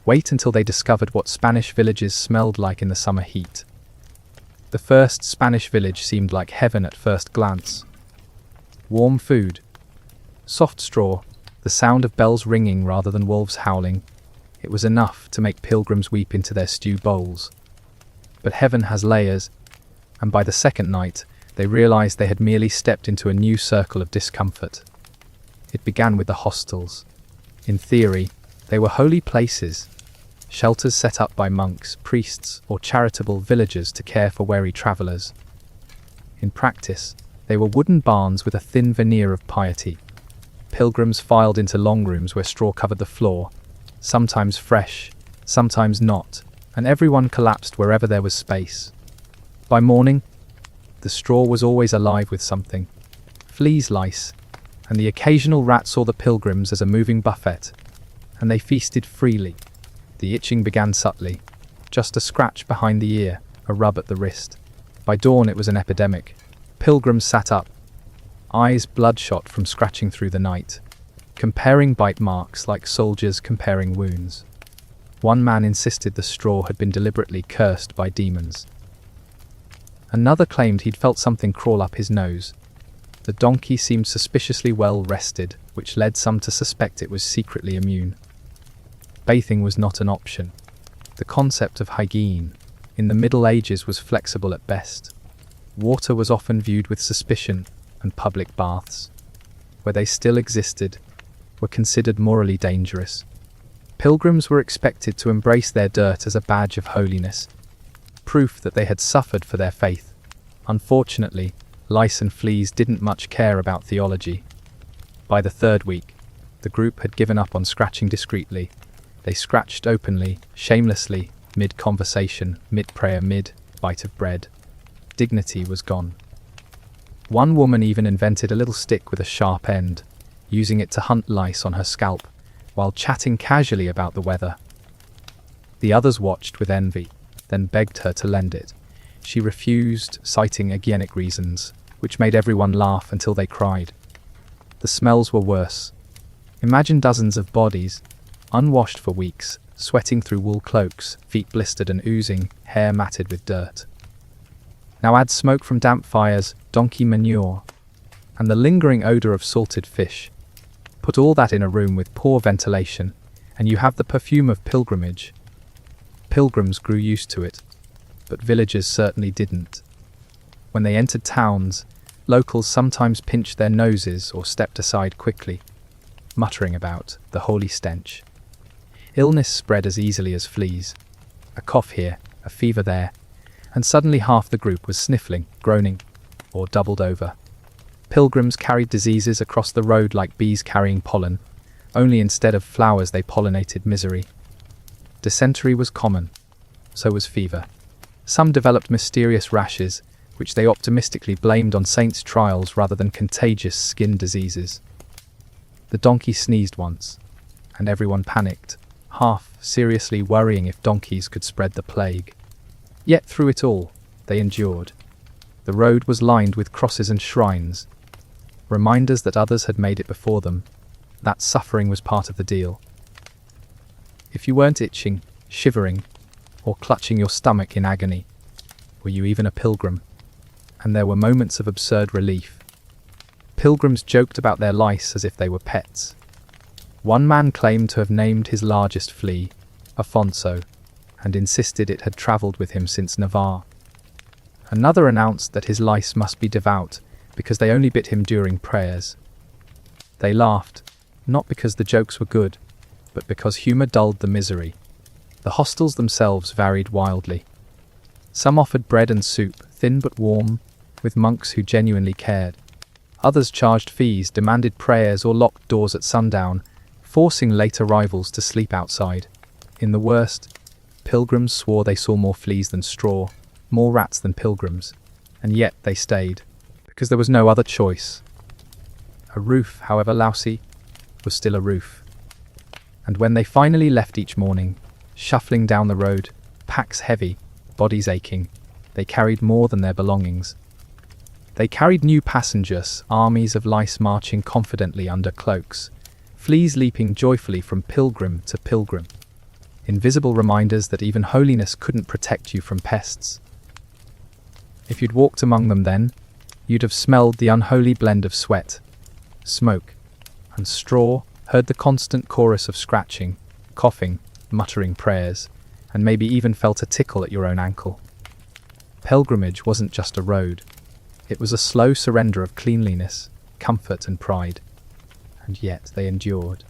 wait until they discovered what Spanish villages smelled like in the summer heat. The first Spanish village seemed like heaven at first glance. Warm food, soft straw, the sound of bells ringing rather than wolves howling. It was enough to make pilgrims weep into their stew bowls. But heaven has layers, and by the second night, they realized they had merely stepped into a new circle of discomfort. It began with the hostels. In theory, they were holy places, shelters set up by monks, priests, or charitable villagers to care for weary travelers. In practice, they were wooden barns with a thin veneer of piety. Pilgrims filed into long rooms where straw covered the floor, sometimes fresh, sometimes not, and everyone collapsed wherever there was space. By morning, the straw was always alive with something. Fleas, lice, and the occasional rat saw the pilgrims as a moving buffet, and they feasted freely. The itching began subtly, just a scratch behind the ear, a rub at the wrist. By dawn it was an epidemic. Pilgrims sat up, eyes bloodshot from scratching through the night, comparing bite marks like soldiers comparing wounds. One man insisted the straw had been deliberately cursed by demons. Another claimed he'd felt something crawl up his nose. The donkey seemed suspiciously well rested, which led some to suspect it was secretly immune. Bathing was not an option. The concept of hygiene in the Middle Ages was flexible at best. Water was often viewed with suspicion, and public baths, where they still existed, were considered morally dangerous. Pilgrims were expected to embrace their dirt as a badge of holiness, proof that they had suffered for their faith. Unfortunately, lice and fleas didn't much care about theology. By the third week, the group had given up on scratching discreetly. They scratched openly, shamelessly, mid-conversation, mid-prayer, mid-bite of bread. Dignity was gone. One woman even invented a little stick with a sharp end, using it to hunt lice on her scalp, while chatting casually about the weather. The others watched with envy, then begged her to lend it. She refused, citing hygienic reasons, which made everyone laugh until they cried. The smells were worse. Imagine dozens of bodies, unwashed for weeks, sweating through wool cloaks, feet blistered and oozing, hair matted with dirt. Now add smoke from damp fires, donkey manure, and the lingering odor of salted fish. Put all that in a room with poor ventilation, and you have the perfume of pilgrimage. Pilgrims grew used to it, but villagers certainly didn't. When they entered towns, locals sometimes pinched their noses or stepped aside quickly, muttering about the holy stench. Illness spread as easily as fleas. A cough here, a fever there, and suddenly half the group was sniffling, groaning, or doubled over. Pilgrims carried diseases across the road like bees carrying pollen. only instead of flowers they pollinated misery. Dysentery was common, so was fever. Some developed mysterious rashes, which they optimistically blamed on saints' trials rather than contagious skin diseases. The donkey sneezed once, and everyone panicked, half seriously worrying if donkeys could spread the plague. Yet through it all, they endured. The road was lined with crosses and shrines, reminders that others had made it before them, that suffering was part of the deal. If you weren't itching, shivering, or clutching your stomach in agony, were you even a pilgrim? And there were moments of absurd relief. Pilgrims joked about their lice as if they were pets. One man claimed to have named his largest flea Afonso, and insisted it had travelled with him since Navarre. Another announced that his lice must be devout because they only bit him during prayers. They laughed, not because the jokes were good, but because humour dulled the misery. The hostels themselves varied wildly. Some offered bread and soup, thin but warm, with monks who genuinely cared. Others charged fees, demanded prayers, or locked doors at sundown, forcing late arrivals to sleep outside. In the worst, pilgrims swore they saw more fleas than straw, more rats than pilgrims, and yet they stayed, because there was no other choice. A roof, however lousy, was still a roof. And when they finally left each morning, shuffling down the road, packs heavy, bodies aching, they carried more than their belongings. They carried new passengers, armies of lice marching confidently under cloaks, fleas leaping joyfully from pilgrim to pilgrim. Invisible reminders that even holiness couldn't protect you from pests. If you'd walked among them then, you'd have smelled the unholy blend of sweat, smoke, and straw, heard the constant chorus of scratching, coughing, muttering prayers, and maybe even felt a tickle at your own ankle. Pilgrimage wasn't just a road. It was a slow surrender of cleanliness, comfort and pride. And yet they endured.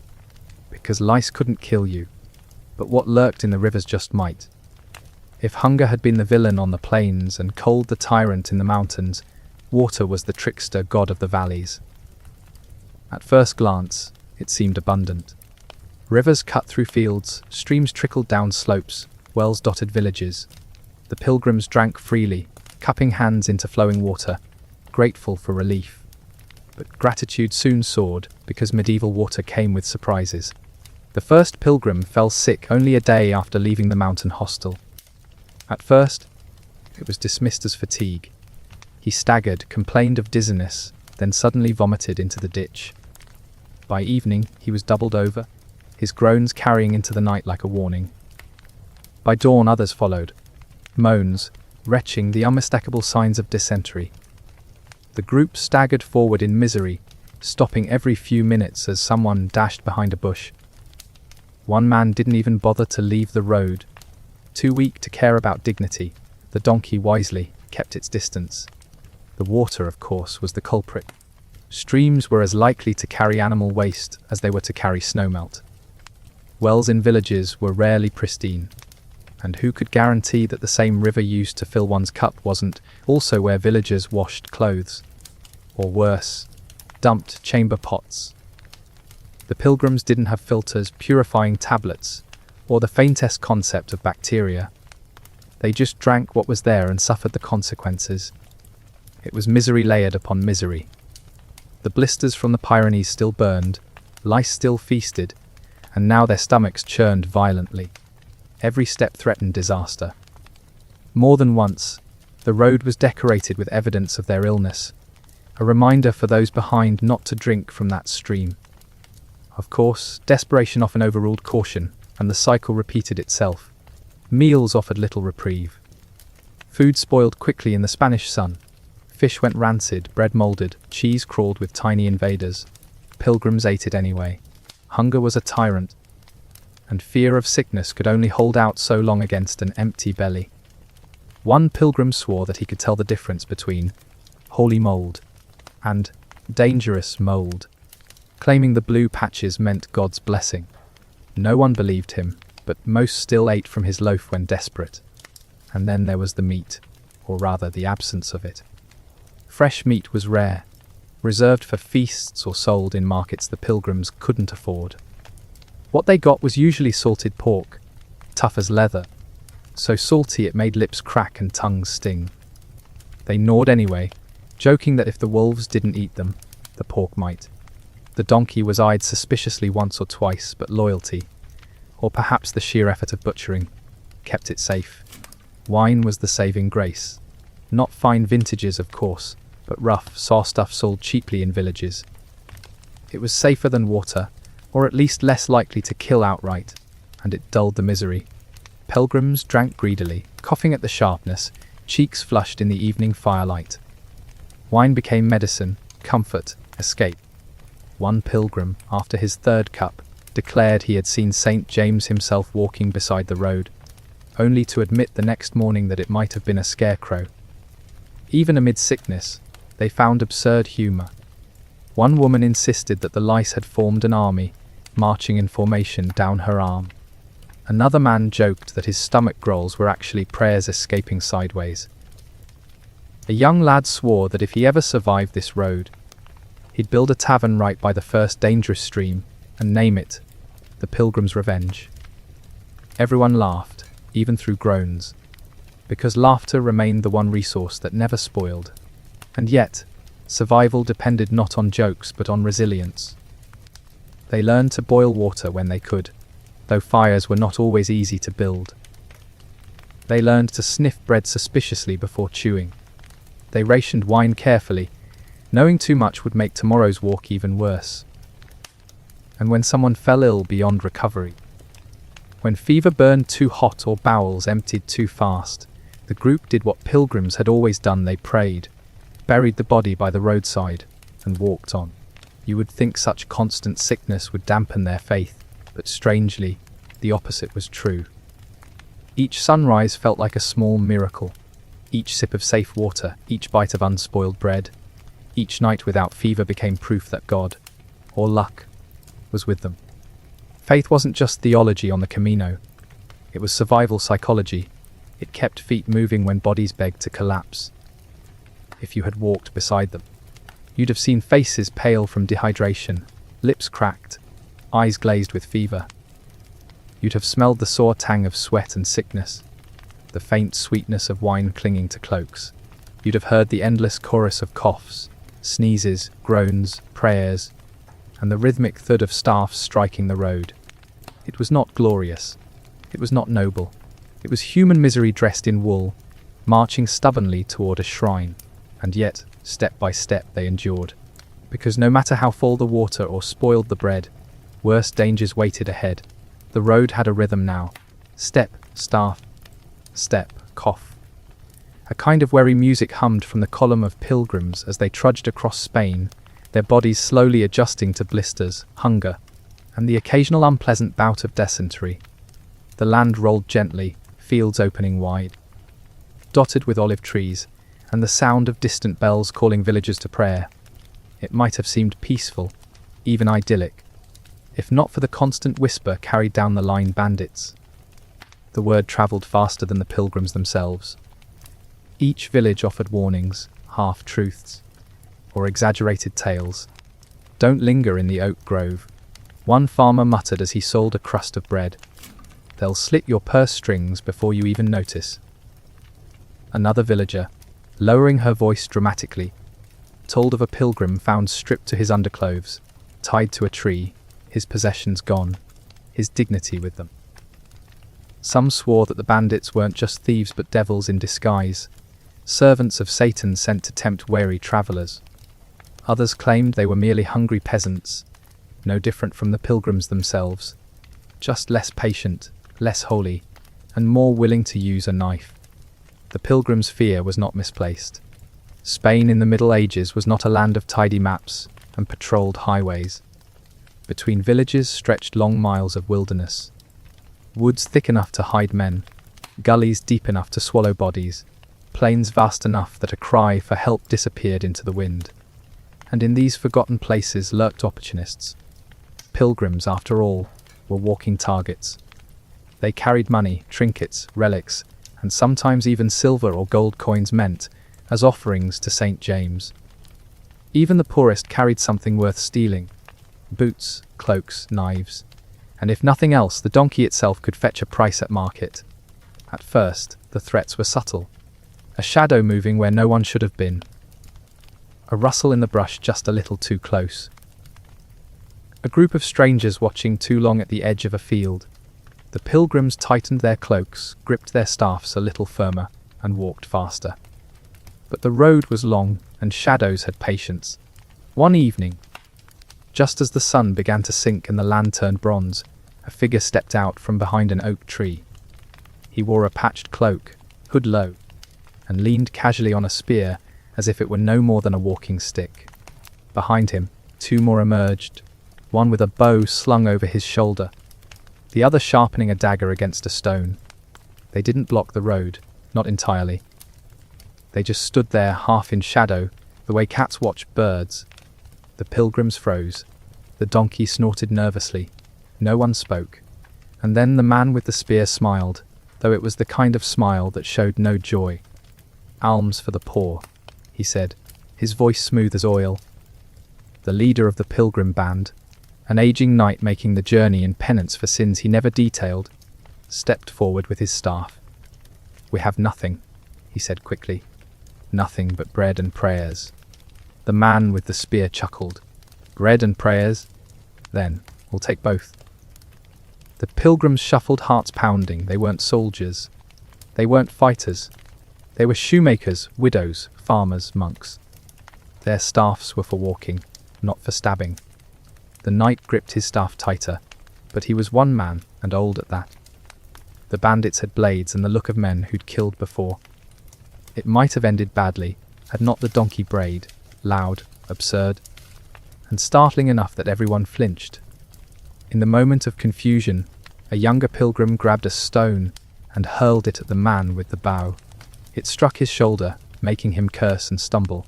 Because lice couldn't kill you, but what lurked in the rivers just might. If hunger had been the villain on the plains and cold the tyrant in the mountains, water was the trickster god of the valleys. At first glance, it seemed abundant. Rivers cut through fields, streams trickled down slopes, wells dotted villages. The pilgrims drank freely, cupping hands into flowing water, grateful for relief. But gratitude soon soared, because medieval water came with surprises. The first pilgrim fell sick only a day after leaving the mountain hostel. At first, it was dismissed as fatigue. He staggered, complained of dizziness, then suddenly vomited into the ditch. By evening, he was doubled over, his groans carrying into the night like a warning. By dawn, others followed. Moans, retching, the unmistakable signs of dysentery. The group staggered forward in misery, stopping every few minutes as someone dashed behind a bush. One man didn't even bother to leave the road. Too weak to care about dignity, the donkey wisely kept its distance. The water, of course, was the culprit. Streams were as likely to carry animal waste as they were to carry snowmelt. Wells in villages were rarely pristine. And who could guarantee that the same river used to fill one's cup wasn't also where villagers washed clothes? Or worse, dumped chamber pots. The pilgrims didn't have filters, purifying tablets, or the faintest concept of bacteria. They just drank what was there and suffered the consequences. It was misery layered upon misery. The blisters from the Pyrenees still burned, lice still feasted, and now their stomachs churned violently. Every step threatened disaster. More than once, the road was decorated with evidence of their illness, a reminder for those behind not to drink from that stream. Of course, desperation often overruled caution, and the cycle repeated itself. Meals offered little reprieve. Food spoiled quickly in the Spanish sun. Fish went rancid, bread molded, cheese crawled with tiny invaders. Pilgrims ate it anyway. Hunger was a tyrant, and fear of sickness could only hold out so long against an empty belly. One pilgrim swore that he could tell the difference between holy mould and dangerous mould, claiming the blue patches meant God's blessing. No one believed him, but most still ate from his loaf when desperate. And then there was the meat, or rather the absence of it. Fresh meat was rare, reserved for feasts or sold in markets the pilgrims couldn't afford. What they got was usually salted pork, tough as leather, so salty it made lips crack and tongues sting. They gnawed anyway, joking that if the wolves didn't eat them, the pork might. The donkey was eyed suspiciously once or twice, but loyalty, or perhaps the sheer effort of butchering, kept it safe. Wine was the saving grace. Not fine vintages, of course, but rough, saw stuff sold cheaply in villages. It was safer than water, or at least less likely to kill outright, and it dulled the misery. Pilgrims drank greedily, coughing at the sharpness, cheeks flushed in the evening firelight. Wine became medicine, comfort, escape. One pilgrim, after his third cup, declared he had seen St. James himself walking beside the road, only to admit the next morning that it might have been a scarecrow. Even amid sickness, they found absurd humour. One woman insisted that the lice had formed an army, marching in formation down her arm. Another man joked that his stomach growls were actually prayers escaping sideways. A young lad swore that if he ever survived this road, he'd build a tavern right by the first dangerous stream and name it the Pilgrim's Revenge. Everyone laughed, even through groans, because laughter remained the one resource that never spoiled. And yet, survival depended not on jokes but on resilience. They learned to boil water when they could, though fires were not always easy to build. They learned to sniff bread suspiciously before chewing. They rationed wine carefully, knowing too much would make tomorrow's walk even worse. And when someone fell ill beyond recovery, when fever burned too hot or bowels emptied too fast, the group did what pilgrims had always done: they prayed, buried the body by the roadside, and walked on. You would think such constant sickness would dampen their faith, but strangely, the opposite was true. Each sunrise felt like a small miracle. Each sip of safe water, each bite of unspoiled bread, each night without fever became proof that God, or luck, was with them. Faith wasn't just theology on the Camino. It was survival psychology. It kept feet moving when bodies begged to collapse. If you had walked beside them, you'd have seen faces pale from dehydration, lips cracked, eyes glazed with fever. You'd have smelled the sore tang of sweat and sickness, the faint sweetness of wine clinging to cloaks. You'd have heard the endless chorus of coughs, sneezes, groans, prayers, and the rhythmic thud of staffs striking the road. It was not glorious. It was not noble. It was human misery dressed in wool, marching stubbornly toward a shrine. And yet, step by step, they endured. Because no matter how full the water or spoiled the bread, worse dangers waited ahead. The road had a rhythm now. Step, staff, step, cough. A kind of weary music hummed from the column of pilgrims as they trudged across Spain, their bodies slowly adjusting to blisters, hunger, and the occasional unpleasant bout of dysentery. The land rolled gently, fields opening wide, dotted with olive trees, and the sound of distant bells calling villagers to prayer. It might have seemed peaceful, even idyllic, if not for the constant whisper carried down the line: bandits. The word travelled faster than the pilgrims themselves. Each village offered warnings, half-truths, or exaggerated tales. Don't linger in the oak grove, one farmer muttered as he sold a crust of bread. They'll slit your purse strings before you even notice. Another villager, lowering her voice dramatically, told of a pilgrim found stripped to his underclothes, tied to a tree, his possessions gone, his dignity with them. Some swore that the bandits weren't just thieves but devils in disguise, servants of Satan sent to tempt wary travellers. Others claimed they were merely hungry peasants, no different from the pilgrims themselves, just less patient, less holy, and more willing to use a knife. The pilgrims' fear was not misplaced. Spain in the Middle Ages was not a land of tidy maps and patrolled highways. Between villages stretched long miles of wilderness, woods thick enough to hide men, gullies deep enough to swallow bodies, plains vast enough that a cry for help disappeared into the wind. And in these forgotten places lurked opportunists. Pilgrims, after all, were walking targets. They carried money, trinkets, relics, and sometimes even silver or gold coins meant as offerings to St. James. Even the poorest carried something worth stealing: boots, cloaks, knives, and if nothing else, the donkey itself could fetch a price at market. At first, the threats were subtle. A shadow moving where no one should have been. A rustle in the brush just a little too close. A group of strangers watching too long at the edge of a field. The pilgrims tightened their cloaks, gripped their staffs a little firmer, and walked faster. But the road was long, and shadows had patience. One evening, just as the sun began to sink and the land turned bronze, a figure stepped out from behind an oak tree. He wore a patched cloak, hood low, and leaned casually on a spear as if it were no more than a walking stick. Behind him, two more emerged, one with a bow slung over his shoulder, the other sharpening a dagger against a stone. They didn't block the road, not entirely. They just stood there half in shadow, the way cats watch birds. The pilgrims froze. The donkey snorted nervously. No one spoke. And then the man with the spear smiled, though it was the kind of smile that showed no joy. "Alms for the poor," he said, his voice smooth as oil. The leader of the pilgrim band, an aging knight making the journey in penance for sins he never detailed, stepped forward with his staff. "We have nothing," he said quickly. "Nothing but bread and prayers." The man with the spear chuckled. "Bread and prayers? Then, we'll take both." The pilgrims shuffled, hearts pounding. They weren't soldiers. They weren't fighters. They were shoemakers, widows, farmers, monks. Their staffs were for walking, not for stabbing. The knight gripped his staff tighter, but he was one man, and old at that. The bandits had blades and the look of men who'd killed before. It might have ended badly, had not the donkey brayed, loud, absurd, and startling enough that everyone flinched. In the moment of confusion, a younger pilgrim grabbed a stone and hurled it at the man with the bow. It struck his shoulder, making him curse and stumble.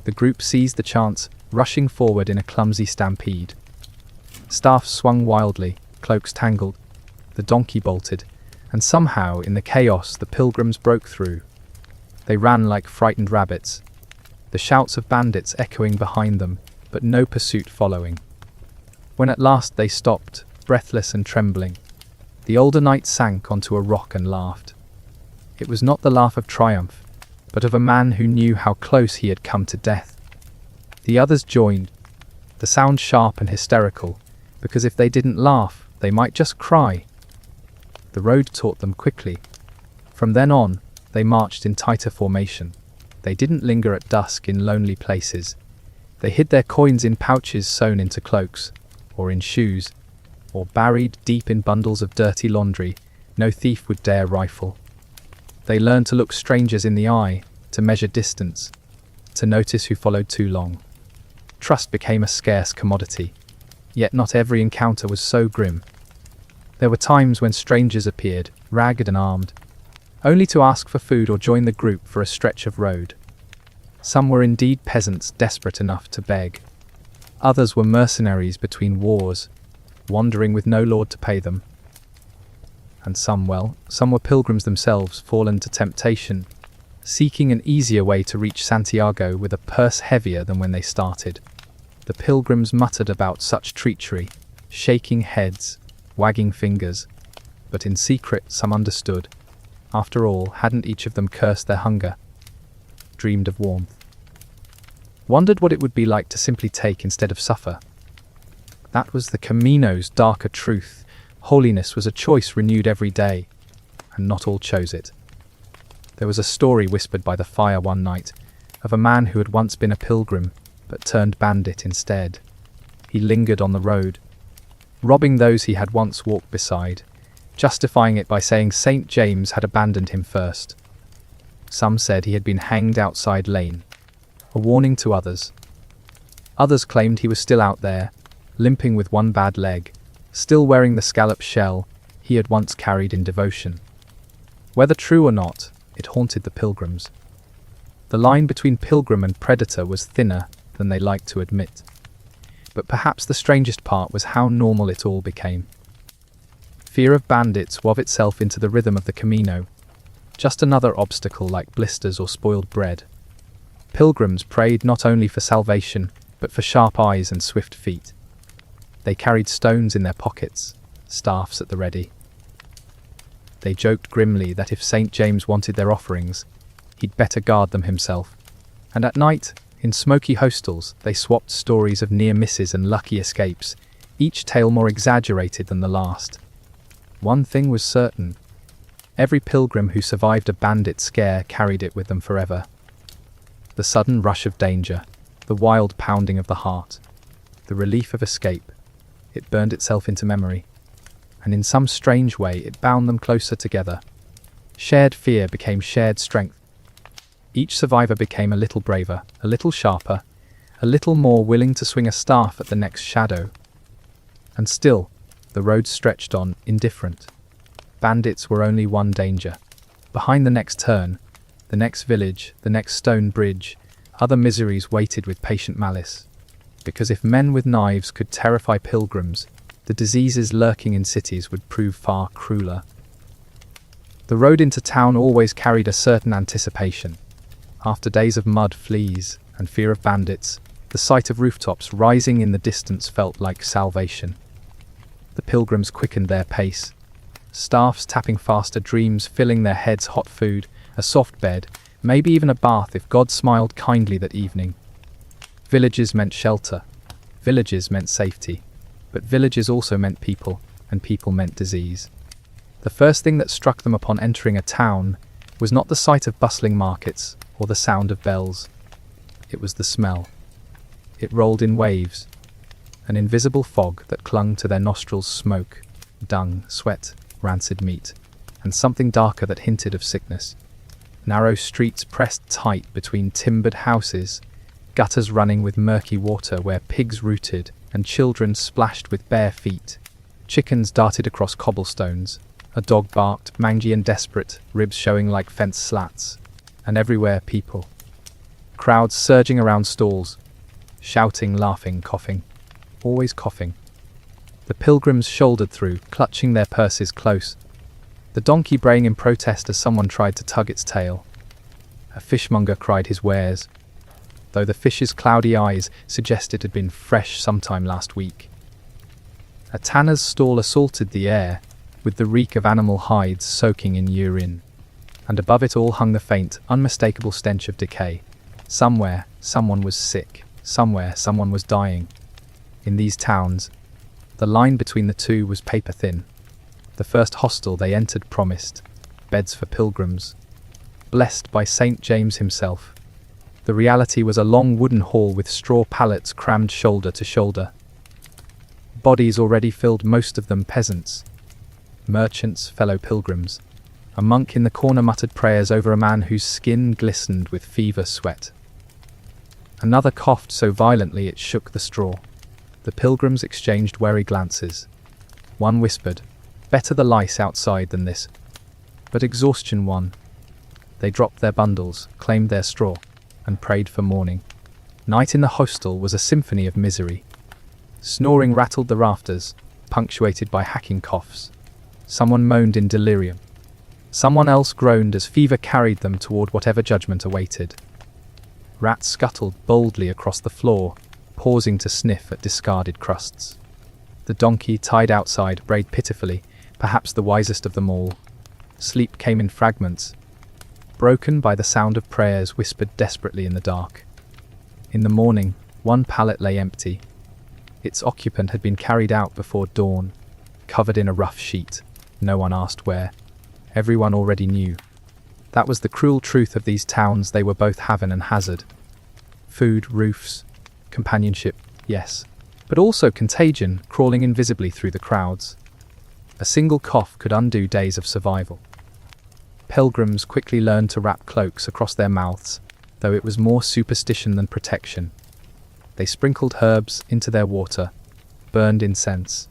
The group seized the chance, rushing forward in a clumsy stampede. Staffs swung wildly, cloaks tangled, the donkey bolted, and somehow, in the chaos, the pilgrims broke through. They ran like frightened rabbits, the shouts of bandits echoing behind them, but no pursuit following. When at last they stopped, breathless and trembling, the older knight sank onto a rock and laughed. It was not the laugh of triumph, but of a man who knew how close he had come to death. The others joined, the sound sharp and hysterical, because if they didn't laugh, they might just cry. The road taught them quickly. From then on, they marched in tighter formation. They didn't linger at dusk in lonely places. They hid their coins in pouches sewn into cloaks, or in shoes, or buried deep in bundles of dirty laundry no thief would dare rifle. They learned to look strangers in the eye, to measure distance, to notice who followed too long. Trust became a scarce commodity, yet not every encounter was so grim. There were times when strangers appeared, ragged and armed, only to ask for food or join the group for a stretch of road. Some were indeed peasants desperate enough to beg. Others were mercenaries between wars, wandering with no lord to pay them. And some were pilgrims themselves, fallen to temptation, seeking an easier way to reach Santiago with a purse heavier than when they started. The pilgrims muttered about such treachery, shaking heads, wagging fingers, but in secret some understood. After all, hadn't each of them cursed their hunger, dreamed of warmth, wondered what it would be like to simply take instead of suffer? That was the Camino's darker truth. Holiness was a choice renewed every day, and not all chose it. There was a story whispered by the fire one night of a man who had once been a pilgrim, but turned bandit instead. He lingered on the road, robbing those he had once walked beside, justifying it by saying St. James had abandoned him first. Some said he had been hanged outside Lane, a warning to others. Others claimed he was still out there, limping with one bad leg, still wearing the scallop shell he had once carried in devotion. Whether true or not, it haunted the pilgrims. The line between pilgrim and predator was thinner than they liked to admit. But perhaps the strangest part was how normal it all became. Fear of bandits wove itself into the rhythm of the Camino, just another obstacle like blisters or spoiled bread. Pilgrims prayed not only for salvation, but for sharp eyes and swift feet. They carried stones in their pockets, staffs at the ready. They joked grimly that if St. James wanted their offerings, he'd better guard them himself. And at night, in smoky hostels, they swapped stories of near misses and lucky escapes, each tale more exaggerated than the last. One thing was certain. Every pilgrim who survived a bandit scare carried it with them forever. The sudden rush of danger, the wild pounding of the heart, the relief of escape, it burned itself into memory. And in some strange way it bound them closer together. Shared fear became shared strength. Each survivor became a little braver, a little sharper, a little more willing to swing a staff at the next shadow. And still, the road stretched on, indifferent. Bandits were only one danger. Behind the next turn, the next village, the next stone bridge, other miseries waited with patient malice. Because if men with knives could terrify pilgrims, the diseases lurking in cities would prove far crueler. The road into town always carried a certain anticipation. After days of mud, fleas, and fear of bandits, the sight of rooftops rising in the distance felt like salvation. The pilgrims quickened their pace, staffs tapping faster, dreams filling their heads, hot food, a soft bed, maybe even a bath if God smiled kindly that evening. Villages meant shelter, villages meant safety, but villages also meant people, and people meant disease. The first thing that struck them upon entering a town was not the sight of bustling markets or the sound of bells. It was the smell. It rolled in waves, an invisible fog that clung to their nostrils, smoke, dung, sweat, rancid meat, and something darker that hinted of sickness. Narrow streets pressed tight between timbered houses, gutters running with murky water where pigs rooted and children splashed with bare feet. Chickens darted across cobblestones. A dog barked, mangy and desperate, ribs showing like fence slats. And everywhere people. Crowds surging around stalls, shouting, laughing, coughing. Always coughing. The pilgrims shouldered through, clutching their purses close. The donkey braying in protest as someone tried to tug its tail. A fishmonger cried his wares, though the fish's cloudy eyes suggested it had been fresh sometime last week. A tanner's stall assaulted the air, with the reek of animal hides soaking in urine. And above it all hung the faint, unmistakable stench of decay. Somewhere, someone was sick. Somewhere, someone was dying. In these towns, the line between the two was paper thin. The first hostel they entered promised beds for pilgrims, blessed by St. James himself. The reality was a long wooden hall with straw pallets crammed shoulder to shoulder. Bodies already filled, most of them peasants. Merchants, fellow pilgrims. A monk in the corner muttered prayers over a man whose skin glistened with fever sweat. Another coughed so violently it shook the straw. The pilgrims exchanged wary glances. One whispered, "Better the lice outside than this." But exhaustion won. They dropped their bundles, claimed their straw, and prayed for morning. Night in the hostel was a symphony of misery. Snoring rattled the rafters, punctuated by hacking coughs. Someone moaned in delirium. Someone else groaned as fever carried them toward whatever judgment awaited. Rats scuttled boldly across the floor, pausing to sniff at discarded crusts. The donkey, tied outside, brayed pitifully, perhaps the wisest of them all. Sleep came in fragments, broken by the sound of prayers whispered desperately in the dark. In the morning, one pallet lay empty. Its occupant had been carried out before dawn, covered in a rough sheet. No one asked where. Everyone already knew. That was the cruel truth of these towns. They were both haven and hazard. Food, roofs, companionship, yes, but also contagion crawling invisibly through the crowds. A single cough could undo days of survival. Pilgrims quickly learned to wrap cloaks across their mouths, though it was more superstition than protection. They sprinkled herbs into their water, burned incense,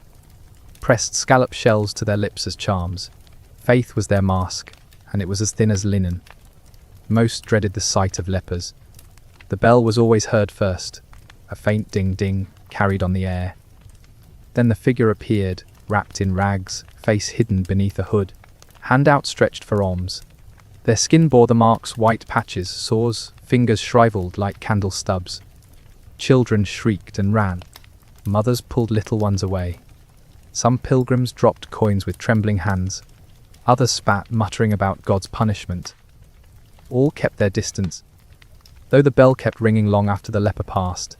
pressed scallop shells to their lips as charms. Faith was their mask, and it was as thin as linen. Most dreaded the sight of lepers. The bell was always heard first, a faint ding-ding carried on the air. Then the figure appeared, wrapped in rags, face hidden beneath a hood, hand outstretched for alms. Their skin bore the marks, white patches, sores, fingers shriveled like candle stubs. Children shrieked and ran. Mothers pulled little ones away. Some pilgrims dropped coins with trembling hands. Others spat, muttering about God's punishment. All kept their distance, though the bell kept ringing long after the leper passed,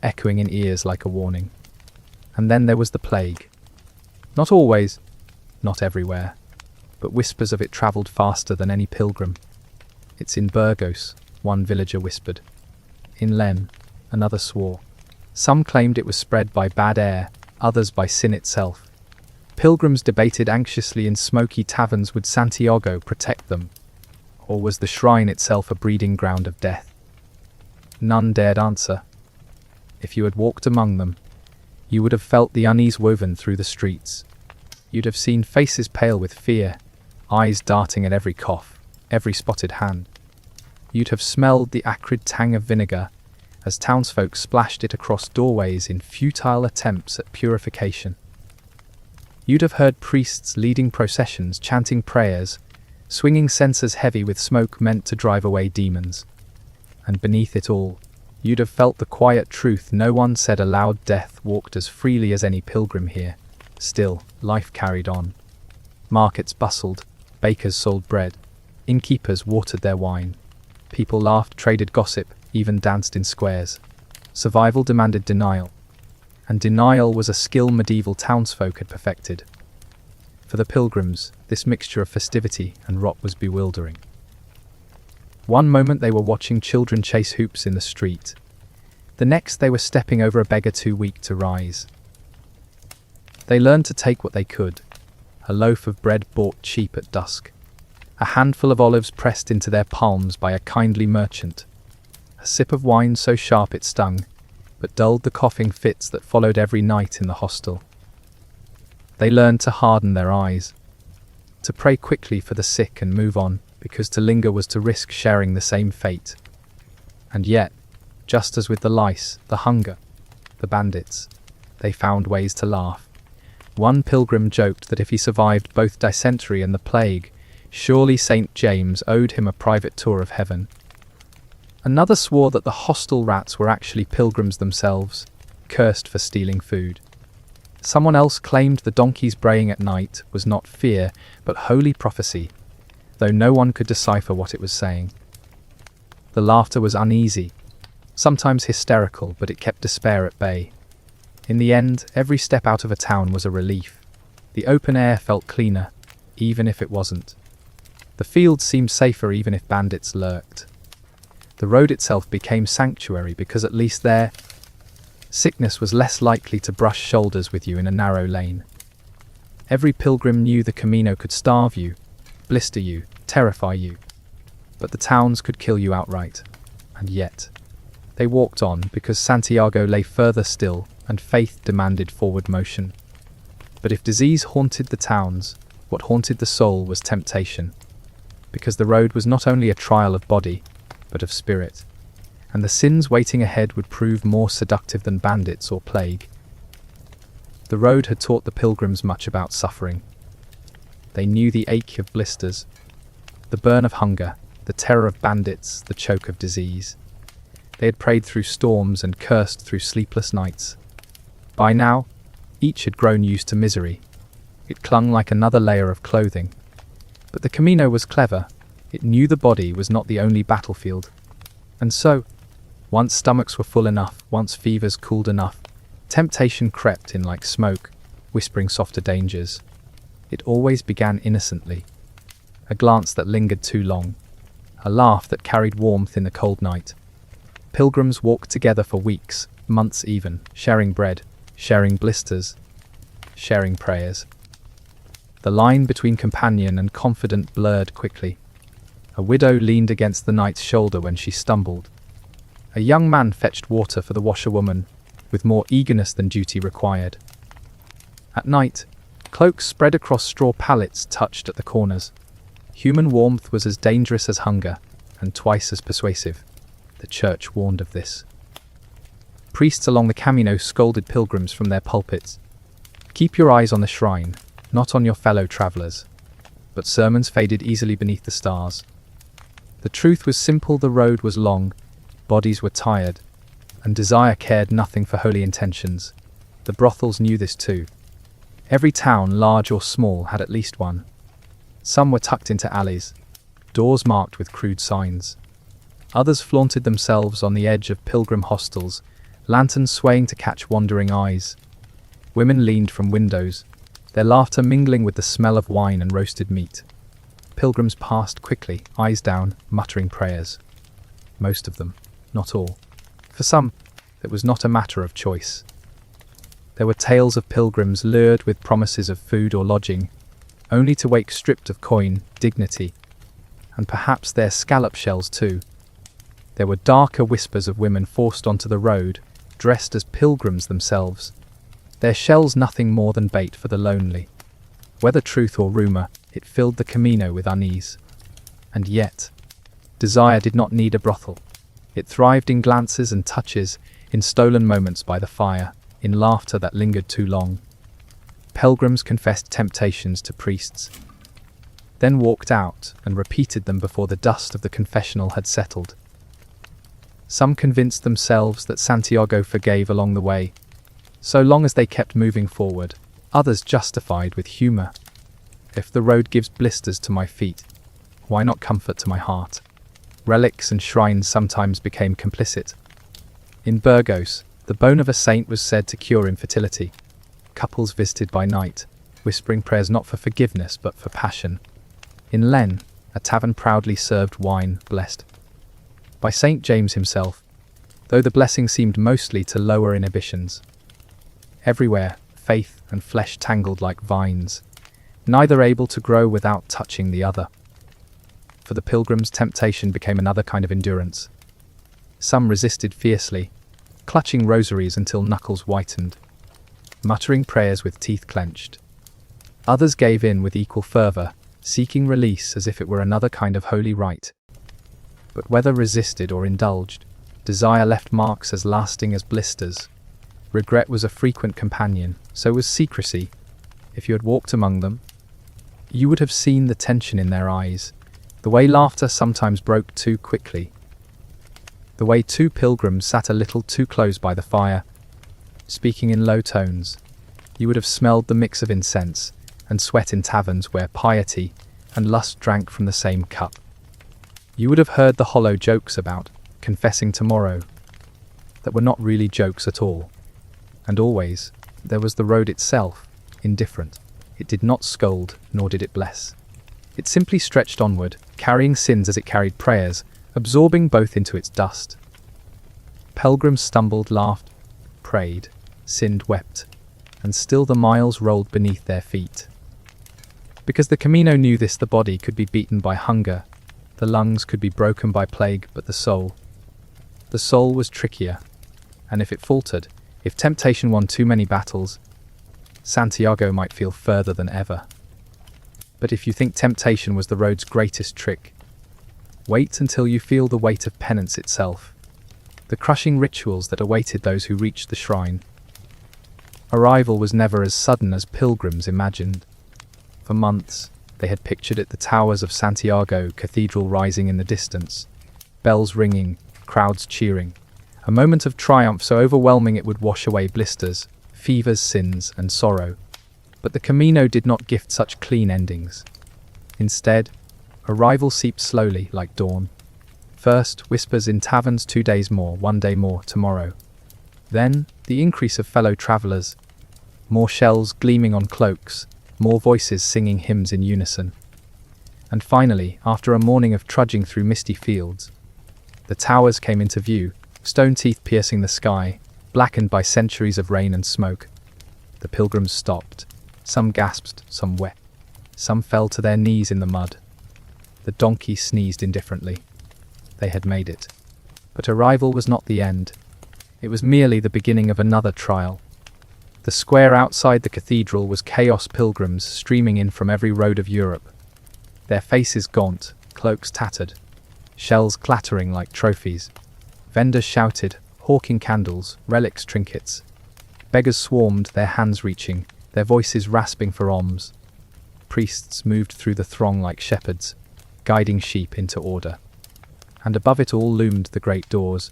echoing in ears like a warning. And then there was the plague. Not always, not everywhere, but whispers of it travelled faster than any pilgrim. "It's in Burgos," one villager whispered. "In Len," another swore. Some claimed it was spread by bad air, others by sin itself. Pilgrims debated anxiously in smoky taverns, would Santiago protect them, or was the shrine itself a breeding ground of death? None dared answer. If you had walked among them, you would have felt the unease woven through the streets. You'd have seen faces pale with fear, eyes darting at every cough, every spotted hand. You'd have smelled the acrid tang of vinegar as townsfolk splashed it across doorways in futile attempts at purification. You'd have heard priests leading processions, chanting prayers, swinging censers heavy with smoke meant to drive away demons. And beneath it all, you'd have felt the quiet truth no one said aloud: death walked as freely as any pilgrim here. Still, life carried on. Markets bustled, bakers sold bread, innkeepers watered their wine. People laughed, traded gossip, even danced in squares. Survival demanded denial, and denial was a skill medieval townsfolk had perfected. For the pilgrims, this mixture of festivity and rot was bewildering. One moment they were watching children chase hoops in the street. The next they were stepping over a beggar too weak to rise. They learned to take what they could: a loaf of bread bought cheap at dusk, a handful of olives pressed into their palms by a kindly merchant, a sip of wine so sharp it stung, but dulled the coughing fits that followed every night in the hostel. They learned to harden their eyes, to pray quickly for the sick and move on, because to linger was to risk sharing the same fate. And yet, just as with the lice, the hunger, the bandits, they found ways to laugh. One pilgrim joked that if he survived both dysentery and the plague, surely St. James owed him a private tour of heaven. Another swore that the hostel rats were actually pilgrims themselves, cursed for stealing food. Someone else claimed the donkeys braying at night was not fear, but holy prophecy, though no one could decipher what it was saying. The laughter was uneasy, sometimes hysterical, but it kept despair at bay. In the end, every step out of a town was a relief. The open air felt cleaner, even if it wasn't. The fields seemed safer even if bandits lurked. The road itself became sanctuary because at least there, sickness was less likely to brush shoulders with you in a narrow lane. Every pilgrim knew the Camino could starve you, blister you, terrify you, but the towns could kill you outright. And yet, they walked on because Santiago lay further still and faith demanded forward motion. But if disease haunted the towns, what haunted the soul was temptation, because the road was not only a trial of body, but of spirit, and the sins waiting ahead would prove more seductive than bandits or plague. The road had taught the pilgrims much about suffering. They knew the ache of blisters, the burn of hunger, the terror of bandits, the choke of disease. They had prayed through storms and cursed through sleepless nights. By now, each had grown used to misery. It clung like another layer of clothing. But the Camino was clever. It knew the body was not the only battlefield. And so, once stomachs were full enough, once fevers cooled enough, temptation crept in like smoke, whispering softer dangers. It always began innocently. A glance that lingered too long. A laugh that carried warmth in the cold night. Pilgrims walked together for weeks, months even, sharing bread, sharing blisters, sharing prayers. The line between companion and confidant blurred quickly. A widow leaned against the knight's shoulder when she stumbled. A young man fetched water for the washerwoman, with more eagerness than duty required. At night, cloaks spread across straw pallets touched at the corners. Human warmth was as dangerous as hunger, and twice as persuasive. The church warned of this. Priests along the Camino scolded pilgrims from their pulpits. Keep your eyes on the shrine, not on your fellow travellers. But sermons faded easily beneath the stars. The truth was simple: the road was long, bodies were tired, and desire cared nothing for holy intentions. The brothels knew this too. Every town, large or small, had at least one. Some were tucked into alleys, doors marked with crude signs. Others flaunted themselves on the edge of pilgrim hostels, lanterns swaying to catch wandering eyes. Women leaned from windows, their laughter mingling with the smell of wine and roasted meat. Pilgrims passed quickly, eyes down, muttering prayers. Most of them, not all. For some, it was not a matter of choice. There were tales of pilgrims lured with promises of food or lodging, only to wake stripped of coin, dignity, and perhaps their scallop shells too. There were darker whispers of women forced onto the road, dressed as pilgrims themselves, their shells nothing more than bait for the lonely. Whether truth or rumour, it filled the Camino with unease. And yet, desire did not need a brothel. It thrived in glances and touches, in stolen moments by the fire, in laughter that lingered too long. Pilgrims confessed temptations to priests, then walked out and repeated them before the dust of the confessional had settled. Some convinced themselves that Santiago forgave along the way, so long as they kept moving forward. Others justified with humour. If the road gives blisters to my feet, why not comfort to my heart? Relics and shrines sometimes became complicit. In Burgos, the bone of a saint was said to cure infertility. Couples visited by night, whispering prayers not for forgiveness but for passion. In Len, a tavern proudly served wine blessed by Saint James himself, though the blessing seemed mostly to lower inhibitions. Everywhere, faith and flesh tangled like vines, neither able to grow without touching the other. For the pilgrims, temptation became another kind of endurance. Some resisted fiercely, clutching rosaries until knuckles whitened, muttering prayers with teeth clenched. Others gave in with equal fervour, seeking release as if it were another kind of holy rite. But whether resisted or indulged, desire left marks as lasting as blisters. Regret was a frequent companion, so was secrecy. If you had walked among them, you would have seen the tension in their eyes, the way laughter sometimes broke too quickly, the way two pilgrims sat a little too close by the fire, speaking in low tones. You would have smelled the mix of incense and sweat in taverns where piety and lust drank from the same cup. You would have heard the hollow jokes about confessing tomorrow that were not really jokes at all. And always, there was the road itself, indifferent. It did not scold, nor did it bless. It simply stretched onward, carrying sins as it carried prayers, absorbing both into its dust. Pilgrims stumbled, laughed, prayed, sinned, wept, and still the miles rolled beneath their feet. Because the Camino knew this, the body could be beaten by hunger, the lungs could be broken by plague, but the soul was trickier, and if it faltered, if temptation won too many battles, Santiago might feel further than ever. But if you think temptation was the road's greatest trick, wait until you feel the weight of penance itself, the crushing rituals that awaited those who reached the shrine. Arrival was never as sudden as pilgrims imagined. For months, they had pictured it, the towers of Santiago Cathedral rising in the distance, bells ringing, crowds cheering, a moment of triumph so overwhelming it would wash away blisters, fevers, sins, and sorrow. But the Camino did not gift such clean endings. Instead, arrival seeped slowly like dawn. First, whispers in taverns, 2 days more, 1 day more, tomorrow. Then, the increase of fellow travellers, more shells gleaming on cloaks, more voices singing hymns in unison. And finally, after a morning of trudging through misty fields, the towers came into view, stone teeth piercing the sky, blackened by centuries of rain and smoke. The pilgrims stopped. Some gasped, some wept. Some fell to their knees in the mud. The donkey sneezed indifferently. They had made it. But arrival was not the end. It was merely the beginning of another trial. The square outside the cathedral was chaos, pilgrims streaming in from every road of Europe. Their faces gaunt, cloaks tattered, shells clattering like trophies. Vendors shouted, hawking candles, relics, trinkets. Beggars swarmed, their hands reaching, their voices rasping for alms. Priests moved through the throng like shepherds, guiding sheep into order. And above it all loomed the great doors,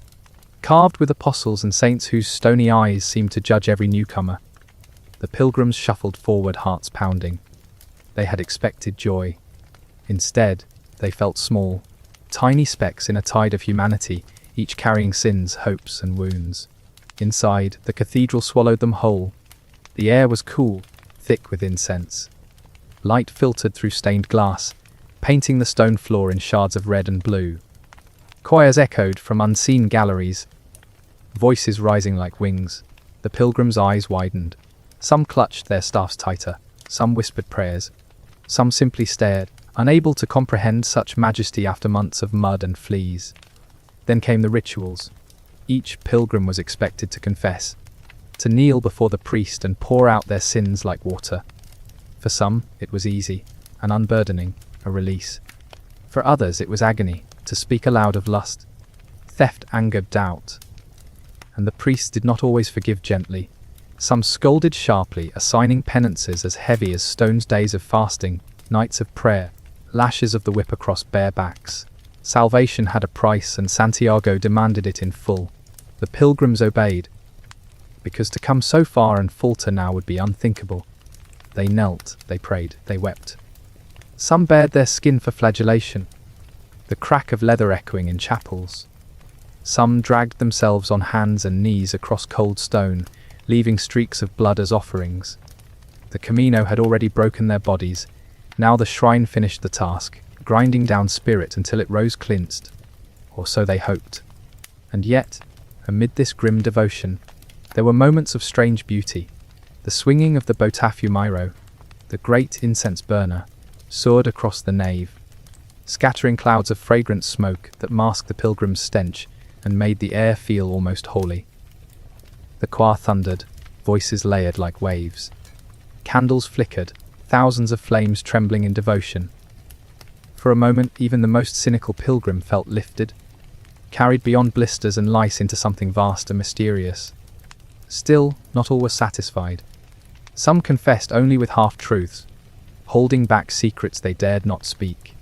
carved with apostles and saints whose stony eyes seemed to judge every newcomer. The pilgrims shuffled forward, hearts pounding. They had expected joy. Instead, they felt small, tiny specks in a tide of humanity, each carrying sins, hopes, and wounds. Inside, the cathedral swallowed them whole. The air was cool, thick with incense. Light filtered through stained glass, painting the stone floor in shards of red and blue. Choirs echoed from unseen galleries, voices rising like wings. The pilgrims' eyes widened. Some clutched their staffs tighter, some whispered prayers, some simply stared, unable to comprehend such majesty after months of mud and fleas. Then came the rituals. Each pilgrim was expected to confess, to kneel before the priest and pour out their sins like water. For some, it was easy, an unburdening, a release. For others, it was agony, to speak aloud of lust, theft, anger, doubt. And the priests did not always forgive gently. Some scolded sharply, assigning penances as heavy as stones, days of fasting, nights of prayer, lashes of the whip across bare backs. Salvation had a price, and Santiago demanded it in full. The pilgrims obeyed, because to come so far and falter now would be unthinkable. They knelt, they prayed, they wept. Some bared their skin for flagellation, the crack of leather echoing in chapels. Some dragged themselves on hands and knees across cold stone, leaving streaks of blood as offerings. The Camino had already broken their bodies. Now the shrine finished the task, grinding down spirit until it rose cleansed. Or so they hoped. And yet, amid this grim devotion, there were moments of strange beauty. The swinging of the botafumeiro, the great incense burner, soared across the nave, scattering clouds of fragrant smoke that masked the pilgrims' stench and made the air feel almost holy. The choir thundered, voices layered like waves. Candles flickered, thousands of flames trembling in devotion. For a moment, even the most cynical pilgrim felt lifted, carried beyond blisters and lice into something vast and mysterious. Still, not all were satisfied. Some confessed only with half-truths, holding back secrets they dared not speak.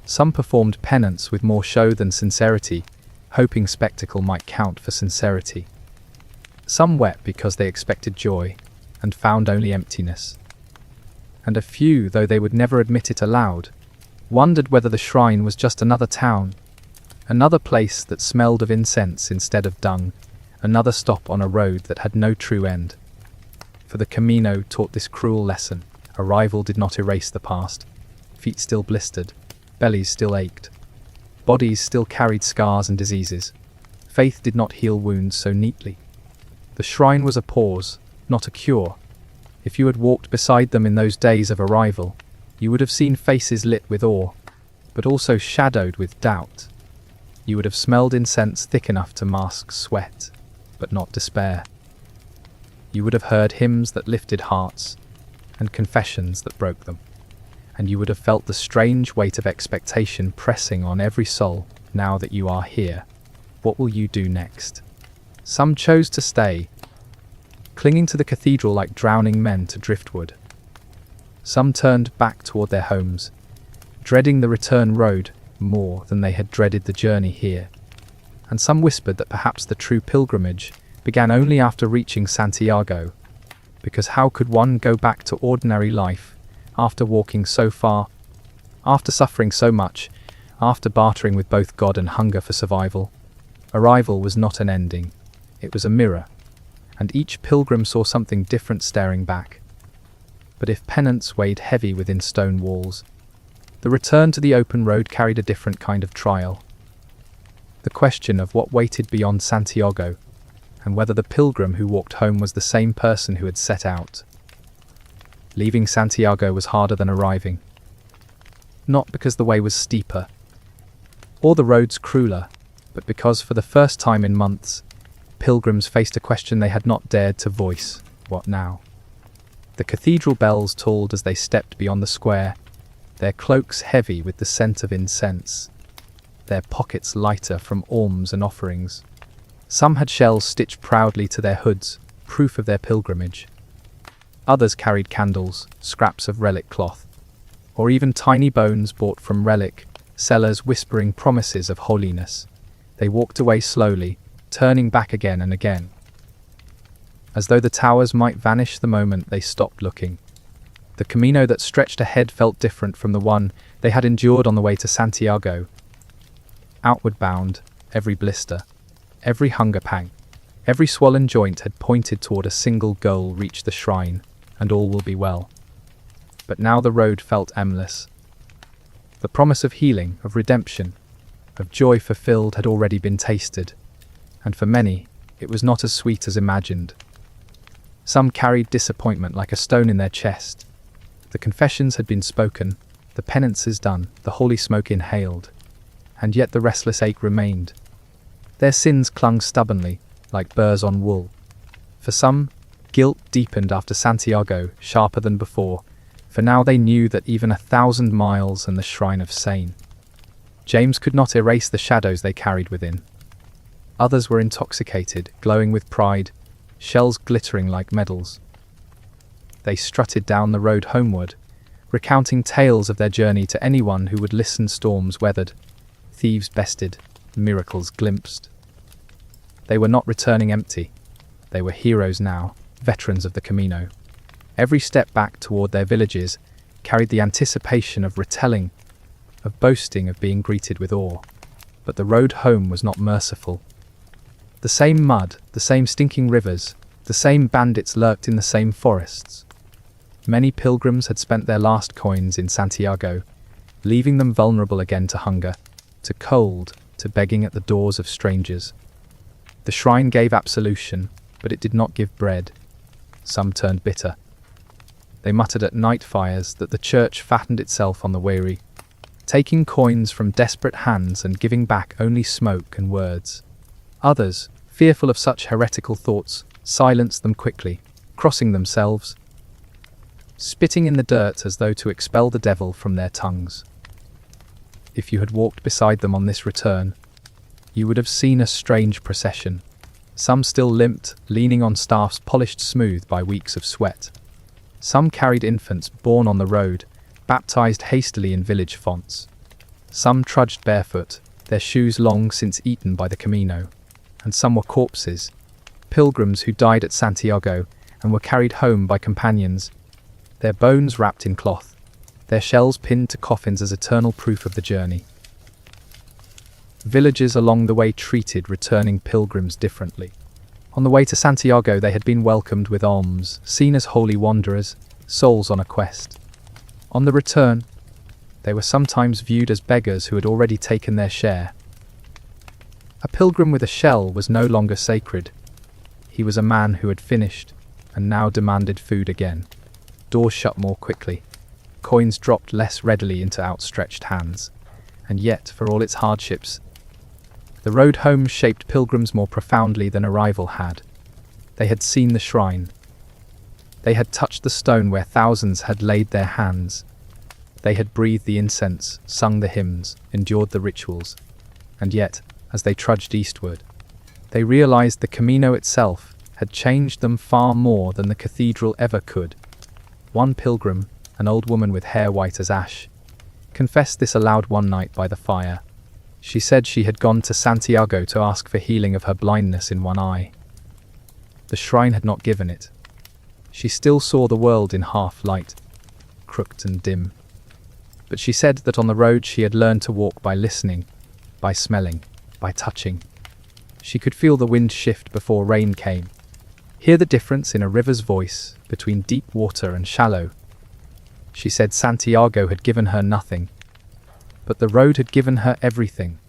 Some performed penance with more show than sincerity, hoping spectacle might count for sincerity. Some wept because they expected joy, and found only emptiness. And a few, though they would never admit it aloud, wondered whether the shrine was just another town, another place that smelled of incense instead of dung, another stop on a road that had no true end. For the Camino taught this cruel lesson. Arrival did not erase the past. Feet still blistered, bellies still ached, bodies still carried scars and diseases. Faith did not heal wounds so neatly. The shrine was a pause, not a cure. If you had walked beside them in those days of arrival, you would have seen faces lit with awe, but also shadowed with doubt. You would have smelled incense thick enough to mask sweat, but not despair. You would have heard hymns that lifted hearts, and confessions that broke them. And you would have felt the strange weight of expectation pressing on every soul. Now that you are here, what will you do next? Some chose to stay, clinging to the cathedral like drowning men to driftwood. Some turned back toward their homes, dreading the return road more than they had dreaded the journey here. And some whispered that perhaps the true pilgrimage began only after reaching Santiago, because how could one go back to ordinary life after walking so far, after suffering so much, after bartering with both God and hunger for survival? Arrival was not an ending, it was a mirror, and each pilgrim saw something different staring back. But if penance weighed heavy within stone walls, the return to the open road carried a different kind of trial. The question of what waited beyond Santiago, and whether the pilgrim who walked home was the same person who had set out. Leaving Santiago was harder than arriving. Not because the way was steeper, or the roads crueler, but because for the first time in months, pilgrims faced a question they had not dared to voice. What now? The cathedral bells tolled as they stepped beyond the square, their cloaks heavy with the scent of incense, their pockets lighter from alms and offerings. Some had shells stitched proudly to their hoods, proof of their pilgrimage. Others carried candles, scraps of relic cloth, or even tiny bones bought from relic sellers whispering promises of holiness. They walked away slowly, turning back again and again. as though the towers might vanish the moment they stopped looking. The Camino that stretched ahead felt different from the one they had endured on the way to Santiago. Outward bound, every blister, every hunger pang, every swollen joint had pointed toward a single goal: reach the shrine, and all will be well. But now the road felt endless. The promise of healing, of redemption, of joy fulfilled had already been tasted, and for many, it was not as sweet as imagined. Some carried disappointment like a stone in their chest. The confessions had been spoken, the penances done, the holy smoke inhaled, and yet the restless ache remained. Their sins clung stubbornly, like burrs on wool. For some, guilt deepened after Santiago, sharper than before, for now they knew that even 1,000 miles and the shrine of Sane, James could not erase the shadows they carried within. Others were intoxicated, glowing with pride, shells glittering like medals. They strutted down the road homeward, recounting tales of their journey to anyone who would listen. Storms weathered, thieves bested, miracles glimpsed. They were not returning empty. They were heroes now, veterans of the Camino. Every step back toward their villages carried the anticipation of retelling, of boasting, of being greeted with awe. But the road home was not merciful. The same mud, the same stinking rivers, the same bandits lurked in the same forests. Many pilgrims had spent their last coins in Santiago, leaving them vulnerable again to hunger, to cold, to begging at the doors of strangers. The shrine gave absolution, but it did not give bread. Some turned bitter. They muttered at night fires that the church fattened itself on the weary, taking coins from desperate hands and giving back only smoke and words. Others, fearful of such heretical thoughts, silenced them quickly, crossing themselves, spitting in the dirt as though to expel the devil from their tongues. If you had walked beside them on this return, you would have seen a strange procession. Some still limped, leaning on staffs polished smooth by weeks of sweat. Some carried infants born on the road, baptized hastily in village fonts. Some trudged barefoot, their shoes long since eaten by the Camino. And some were corpses, pilgrims who died at Santiago and were carried home by companions, their bones wrapped in cloth, their shells pinned to coffins as eternal proof of the journey. Villagers along the way treated returning pilgrims differently. On the way to Santiago they had been welcomed with alms, seen as holy wanderers, souls on a quest. On the return, they were sometimes viewed as beggars who had already taken their share. A pilgrim with a shell was no longer sacred. He was a man who had finished, and now demanded food again. Doors shut more quickly. Coins dropped less readily into outstretched hands. And yet, for all its hardships, the road home shaped pilgrims more profoundly than arrival had. They had seen the shrine. They had touched the stone where thousands had laid their hands. They had breathed the incense, sung the hymns, endured the rituals. And yet, as they trudged eastward, they realized the Camino itself had changed them far more than the cathedral ever could. One pilgrim, an old woman with hair white as ash, confessed this aloud one night by the fire. She said she had gone to Santiago to ask for healing of her blindness in one eye. The shrine had not given it. She still saw the world in half light, crooked and dim. But she said that on the road she had learned to walk by listening, by smelling, by touching. She could feel the wind shift before rain came, hear the difference in a river's voice between deep water and shallow. She said Santiago had given her nothing, but the road had given her everything.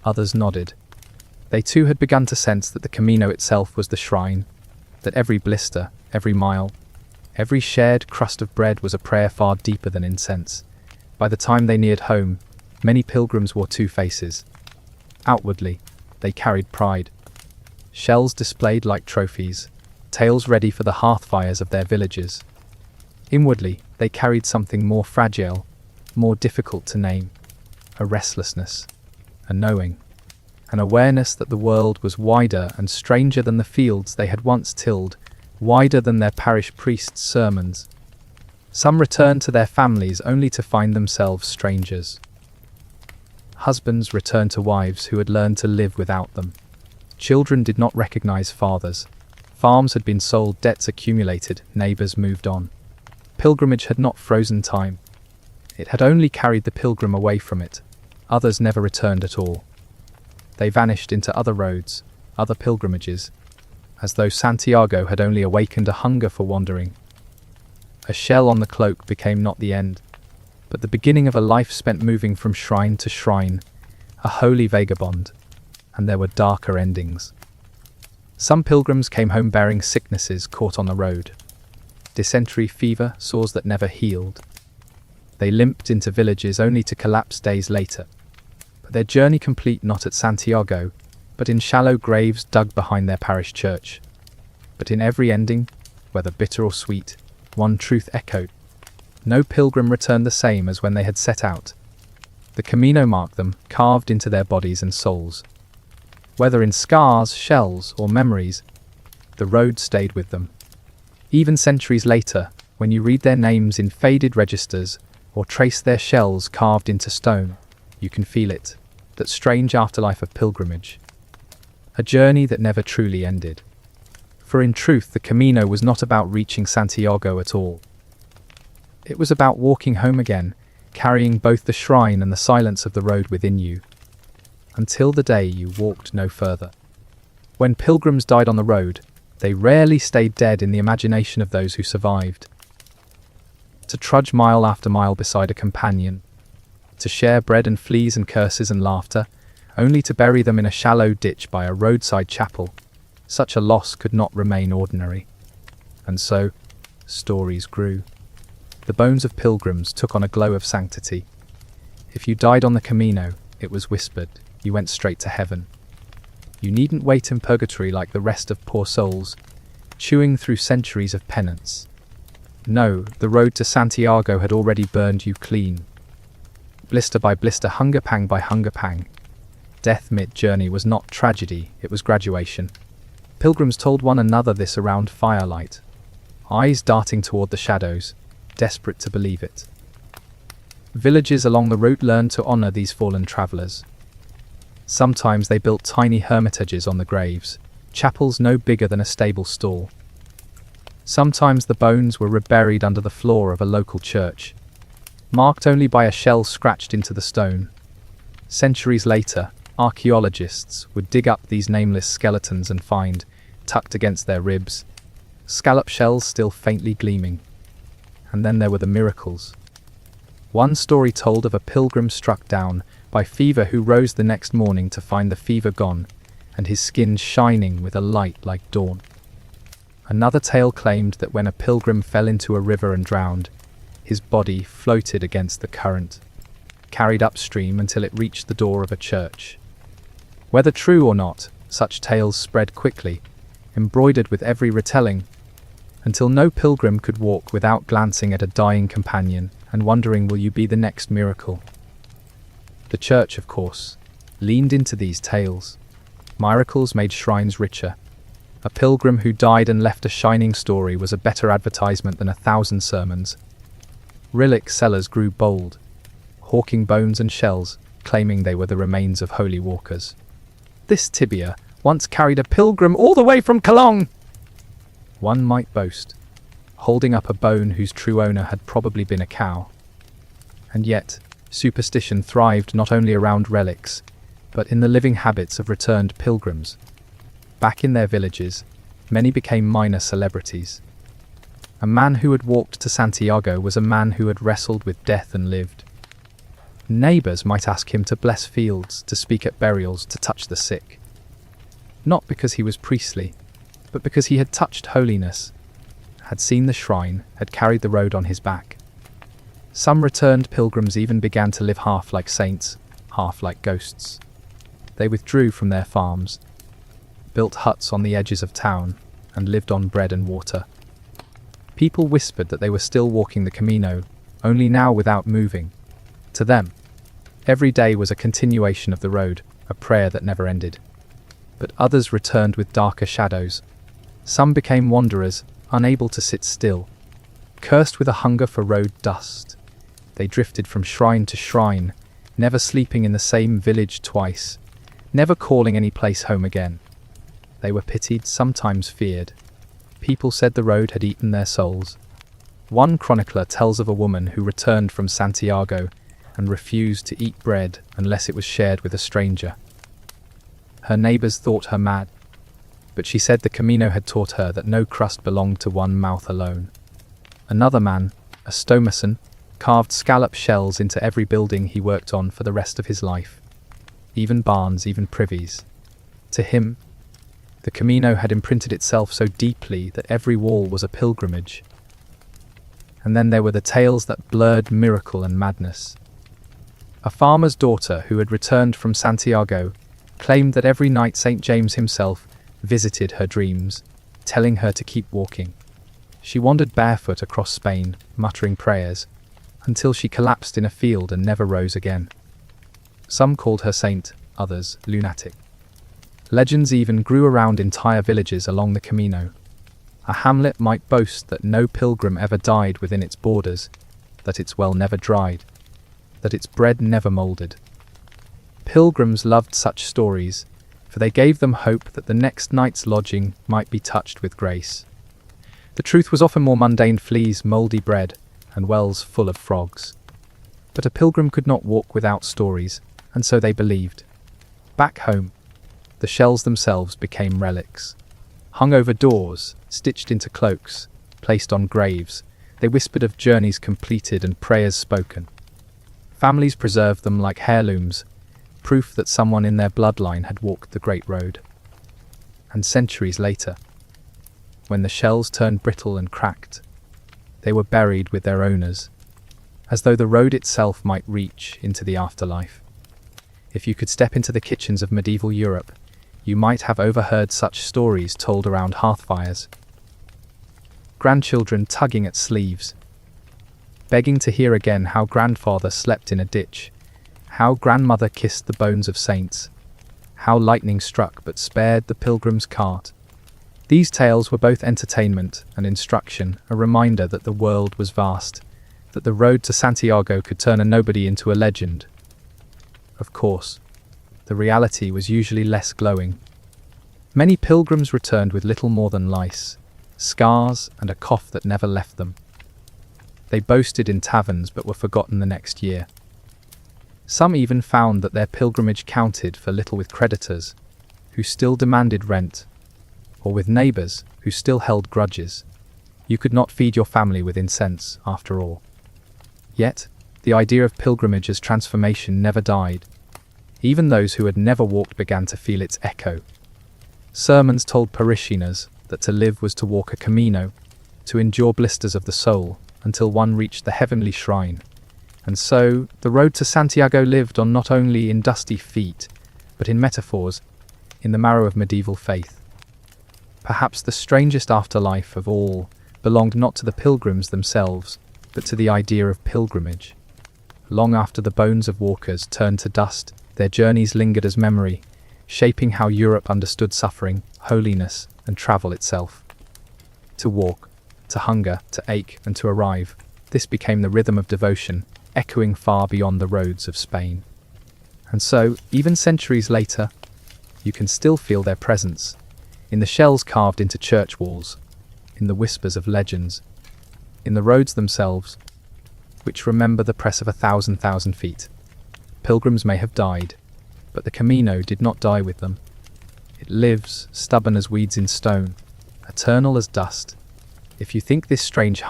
Others nodded. They too had begun to sense that the Camino itself was the shrine, that every blister, every mile, every shared crust of bread was a prayer far deeper than incense. By the time they neared home, many pilgrims wore two faces. Outwardly, they carried pride. Shells displayed like trophies, tails ready for the hearth fires of their villages. Inwardly, they carried something more fragile, more difficult to name, a restlessness, a knowing, an awareness that the world was wider and stranger than the fields they had once tilled, wider than their parish priest's sermons. Some returned to their families only to find themselves strangers. Husbands returned to wives who had learned to live without them. Children did not recognize fathers. Farms had been sold, debts accumulated, neighbours moved on. Pilgrimage had not frozen time. It had only carried the pilgrim away from it. Others never returned at all. They vanished into other roads, other pilgrimages, as though Santiago had only awakened a hunger for wandering. A shell on the cloak became not the end, but the beginning of a life spent moving from shrine to shrine, a holy vagabond, and there were darker endings. Some pilgrims came home bearing sicknesses caught on the road. Dysentery, fever, sores that never healed. They limped into villages only to collapse days later. But their journey complete not at Santiago, but in shallow graves dug behind their parish church. But in every ending, whether bitter or sweet, one truth echoed. No pilgrim returned the same as when they had set out. The Camino marked them, carved into their bodies and souls. Whether in scars, shells, or memories, the road stayed with them. Even centuries later, when you read their names in faded registers or trace their shells carved into stone, you can feel it, that strange afterlife of pilgrimage. A journey that never truly ended. For in truth, the Camino was not about reaching Santiago at all. It was about walking home again, carrying both the shrine and the silence of the road within you, until the day you walked no further. When pilgrims died on the road, they rarely stayed dead in the imagination of those who survived. To trudge mile after mile beside a companion, to share bread and fleas and curses and laughter, only to bury them in a shallow ditch by a roadside chapel, such a loss could not remain ordinary. And so, stories grew. The bones of pilgrims took on a glow of sanctity. If you died on the Camino, it was whispered, you went straight to heaven. You needn't wait in purgatory like the rest of poor souls, chewing through centuries of penance. No, the road to Santiago had already burned you clean. Blister by blister, hunger pang by hunger pang. Death mid-journey was not tragedy, it was graduation. Pilgrims told one another this around firelight, eyes darting toward the shadows, desperate to believe it. Villages along the route learned to honor these fallen travelers. Sometimes they built tiny hermitages on the graves, chapels no bigger than a stable stall. Sometimes the bones were reburied under the floor of a local church, marked only by a shell scratched into the stone. Centuries later, archaeologists would dig up these nameless skeletons and find, tucked against their ribs, scallop shells still faintly gleaming. And then there were the miracles. One story told of a pilgrim struck down by fever who rose the next morning to find the fever gone, and his skin shining with a light like dawn. Another tale claimed that when a pilgrim fell into a river and drowned, his body floated against the current, carried upstream until it reached the door of a church. Whether true or not, such tales spread quickly, embroidered with every retelling, until no pilgrim could walk without glancing at a dying companion and wondering, will you be the next miracle? The church, of course, leaned into these tales. Miracles made shrines richer. A pilgrim who died and left a shining story was a better advertisement than 1,000 sermons. Relic sellers grew bold, hawking bones and shells, claiming they were the remains of holy walkers. This tibia once carried a pilgrim all the way from Cologne, one might boast, holding up a bone whose true owner had probably been a cow. And yet, superstition thrived not only around relics, but in the living habits of returned pilgrims. Back in their villages, many became minor celebrities. A man who had walked to Santiago was a man who had wrestled with death and lived. Neighbours might ask him to bless fields, to speak at burials, to touch the sick. Not because he was priestly, but because he had touched holiness, had seen the shrine, had carried the road on his back. Some returned pilgrims even began to live half like saints, half like ghosts. They withdrew from their farms, built huts on the edges of town, and lived on bread and water. People whispered that they were still walking the Camino, only now without moving. To them, every day was a continuation of the road, a prayer that never ended. But others returned with darker shadows. Some became wanderers, unable to sit still, cursed with a hunger for road dust. They drifted from shrine to shrine, never sleeping in the same village twice, never calling any place home again. They were pitied, sometimes feared, people said the road had eaten their souls. One chronicler tells of a woman who returned from Santiago and refused to eat bread unless it was shared with a stranger. Her neighbors thought her mad, but she said the Camino had taught her that no crust belonged to one mouth alone. Another man, a stonemason, carved scallop shells into every building he worked on for the rest of his life. Even barns, even privies. To him, the Camino had imprinted itself so deeply that every wall was a pilgrimage. And then there were the tales that blurred miracle and madness. A farmer's daughter who had returned from Santiago claimed that every night St. James himself visited her dreams, telling her to keep walking. She wandered barefoot across Spain, muttering prayers, until she collapsed in a field and never rose again. Some called her saint, others lunatic. Legends even grew around entire villages along the Camino. A hamlet might boast that no pilgrim ever died within its borders, that its well never dried, that its bread never moulded. Pilgrims loved such stories, for they gave them hope that the next night's lodging might be touched with grace. The truth was often more mundane: fleas, mouldy bread, and wells full of frogs. But a pilgrim could not walk without stories, and so they believed. Back home, the shells themselves became relics. Hung over doors, stitched into cloaks, placed on graves, they whispered of journeys completed and prayers spoken. Families preserved them like heirlooms, proof that someone in their bloodline had walked the great road. And centuries later, when the shells turned brittle and cracked, they were buried with their owners, as though the road itself might reach into the afterlife. If you could step into the kitchens of medieval Europe, you might have overheard such stories told around hearthfires. Grandchildren tugging at sleeves, begging to hear again how grandfather slept in a ditch, how grandmother kissed the bones of saints, how lightning struck but spared the pilgrim's cart. These tales were both entertainment and instruction, a reminder that the world was vast, that the road to Santiago could turn a nobody into a legend. Of course, the reality was usually less glowing. Many pilgrims returned with little more than lice, scars, and a cough that never left them. They boasted in taverns but were forgotten the next year. Some even found that their pilgrimage counted for little with creditors, who still demanded rent, or with neighbours who still held grudges. You could not feed your family with incense, after all. Yet, the idea of pilgrimage as transformation never died. Even those who had never walked began to feel its echo. Sermons told parishioners that to live was to walk a Camino, to endure blisters of the soul, until one reached the heavenly shrine. And so, the road to Santiago lived on not only in dusty feet, but in metaphors, in the marrow of medieval faith. Perhaps the strangest afterlife of all belonged not to the pilgrims themselves, but to the idea of pilgrimage. Long after the bones of walkers turned to dust, their journeys lingered as memory, shaping how Europe understood suffering, holiness, and travel itself. To walk, to hunger, to ache, and to arrive, this became the rhythm of devotion, echoing far beyond the roads of Spain. And so, even centuries later, you can still feel their presence, in the shells carved into church walls, in the whispers of legends, in the roads themselves, which remember the press of 1,000 feet. Pilgrims may have died, but the Camino did not die with them. It lives, stubborn as weeds in stone, eternal as dust. If you think this strange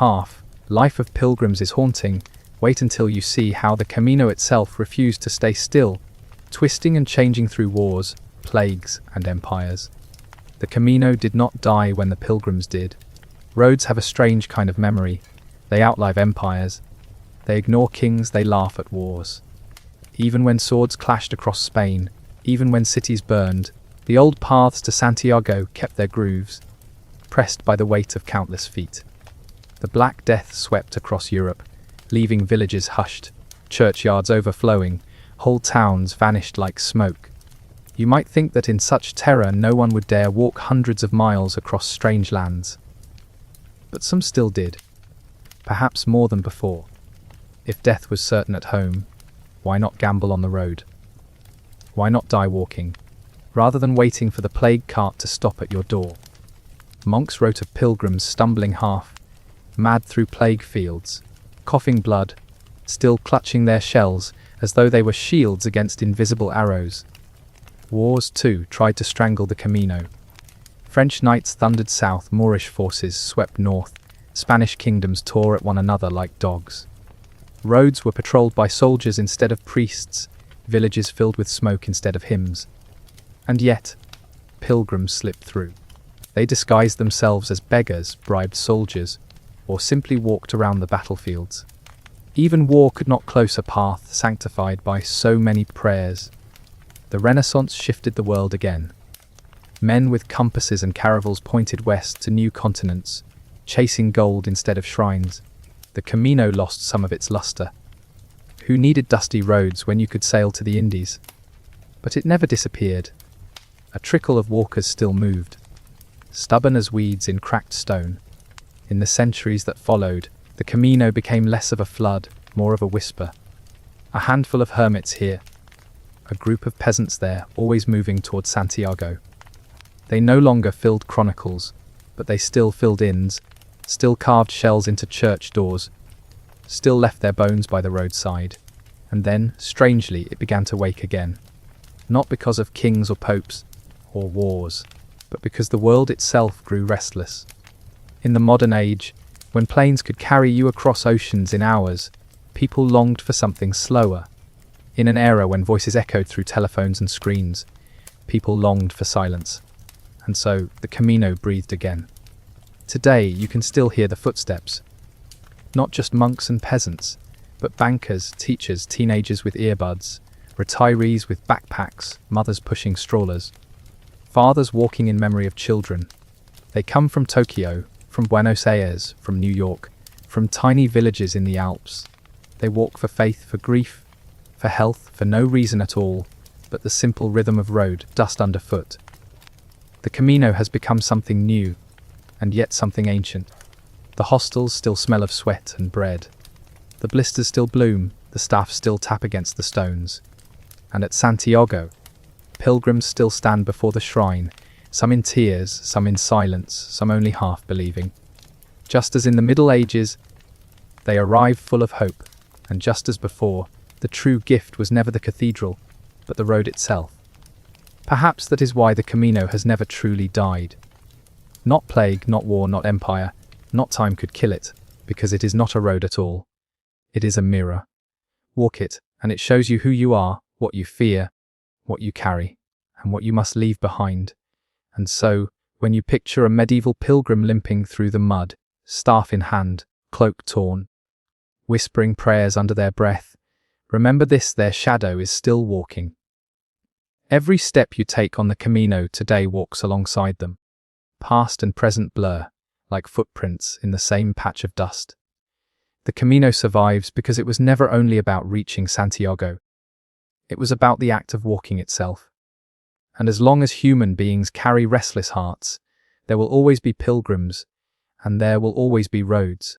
life of pilgrims is haunting, wait until you see how the Camino itself refused to stay still, twisting and changing through wars, plagues, and empires. The Camino did not die when the pilgrims did. Roads have a strange kind of memory. They outlive empires. They ignore kings, they laugh at wars. Even when swords clashed across Spain, even when cities burned, the old paths to Santiago kept their grooves, pressed by the weight of countless feet. The Black Death swept across Europe, leaving villages hushed, churchyards overflowing, whole towns vanished like smoke. You might think that in such terror no one would dare walk hundreds of miles across strange lands. But some still did, perhaps more than before. If death was certain at home, why not gamble on the road? Why not die walking, rather than waiting for the plague cart to stop at your door? Monks wrote of pilgrims stumbling half, mad through plague fields, coughing blood, still clutching their shells as though they were shields against invisible arrows. Wars, too, tried to strangle the Camino. French knights thundered south, Moorish forces swept north, Spanish kingdoms tore at one another like dogs. Roads were patrolled by soldiers instead of priests, villages filled with smoke instead of hymns. And yet, pilgrims slipped through. They disguised themselves as beggars, bribed soldiers, or simply walked around the battlefields. Even war could not close a path sanctified by so many prayers. The Renaissance shifted the world again. Men with compasses and caravels pointed west to new continents, chasing gold instead of shrines. The Camino lost some of its luster. Who needed dusty roads when you could sail to the Indies? But it never disappeared. A trickle of walkers still moved, stubborn as weeds in cracked stone. In the centuries that followed, the Camino became less of a flood, more of a whisper. A handful of hermits here, a group of peasants there, always moving toward Santiago. They no longer filled chronicles, but they still filled inns, still carved shells into church doors, still left their bones by the roadside. And then, strangely, it began to wake again. Not because of kings or popes, or wars, but because the world itself grew restless. In the modern age, when planes could carry you across oceans in hours, people longed for something slower. In an era when voices echoed through telephones and screens, people longed for silence. And so, the Camino breathed again. Today, you can still hear the footsteps. Not just monks and peasants, but bankers, teachers, teenagers with earbuds, retirees with backpacks, mothers pushing strollers, fathers walking in memory of children. They come from Tokyo, from Buenos Aires, from New York, from tiny villages in the Alps. They walk for faith, for grief, for health, for no reason at all, but the simple rhythm of road, dust underfoot. The Camino has become something new, and yet something ancient. The hostels still smell of sweat and bread. The blisters still bloom, the staff still tap against the stones. And at Santiago, pilgrims still stand before the shrine, some in tears, some in silence, some only half believing. Just as in the Middle Ages, they arrive full of hope, and just as before, the true gift was never the cathedral, but the road itself. Perhaps that is why the Camino has never truly died. Not plague, not war, not empire, not time could kill it, because it is not a road at all. It is a mirror. Walk it, and it shows you who you are, what you fear, what you carry, and what you must leave behind. And so, when you picture a medieval pilgrim limping through the mud, staff in hand, cloak torn, whispering prayers under their breath, remember this: their shadow is still walking. Every step you take on the Camino today walks alongside them. Past and present blur, like footprints in the same patch of dust. The Camino survives because it was never only about reaching Santiago. It was about the act of walking itself. And as long as human beings carry restless hearts, there will always be pilgrims, and there will always be roads.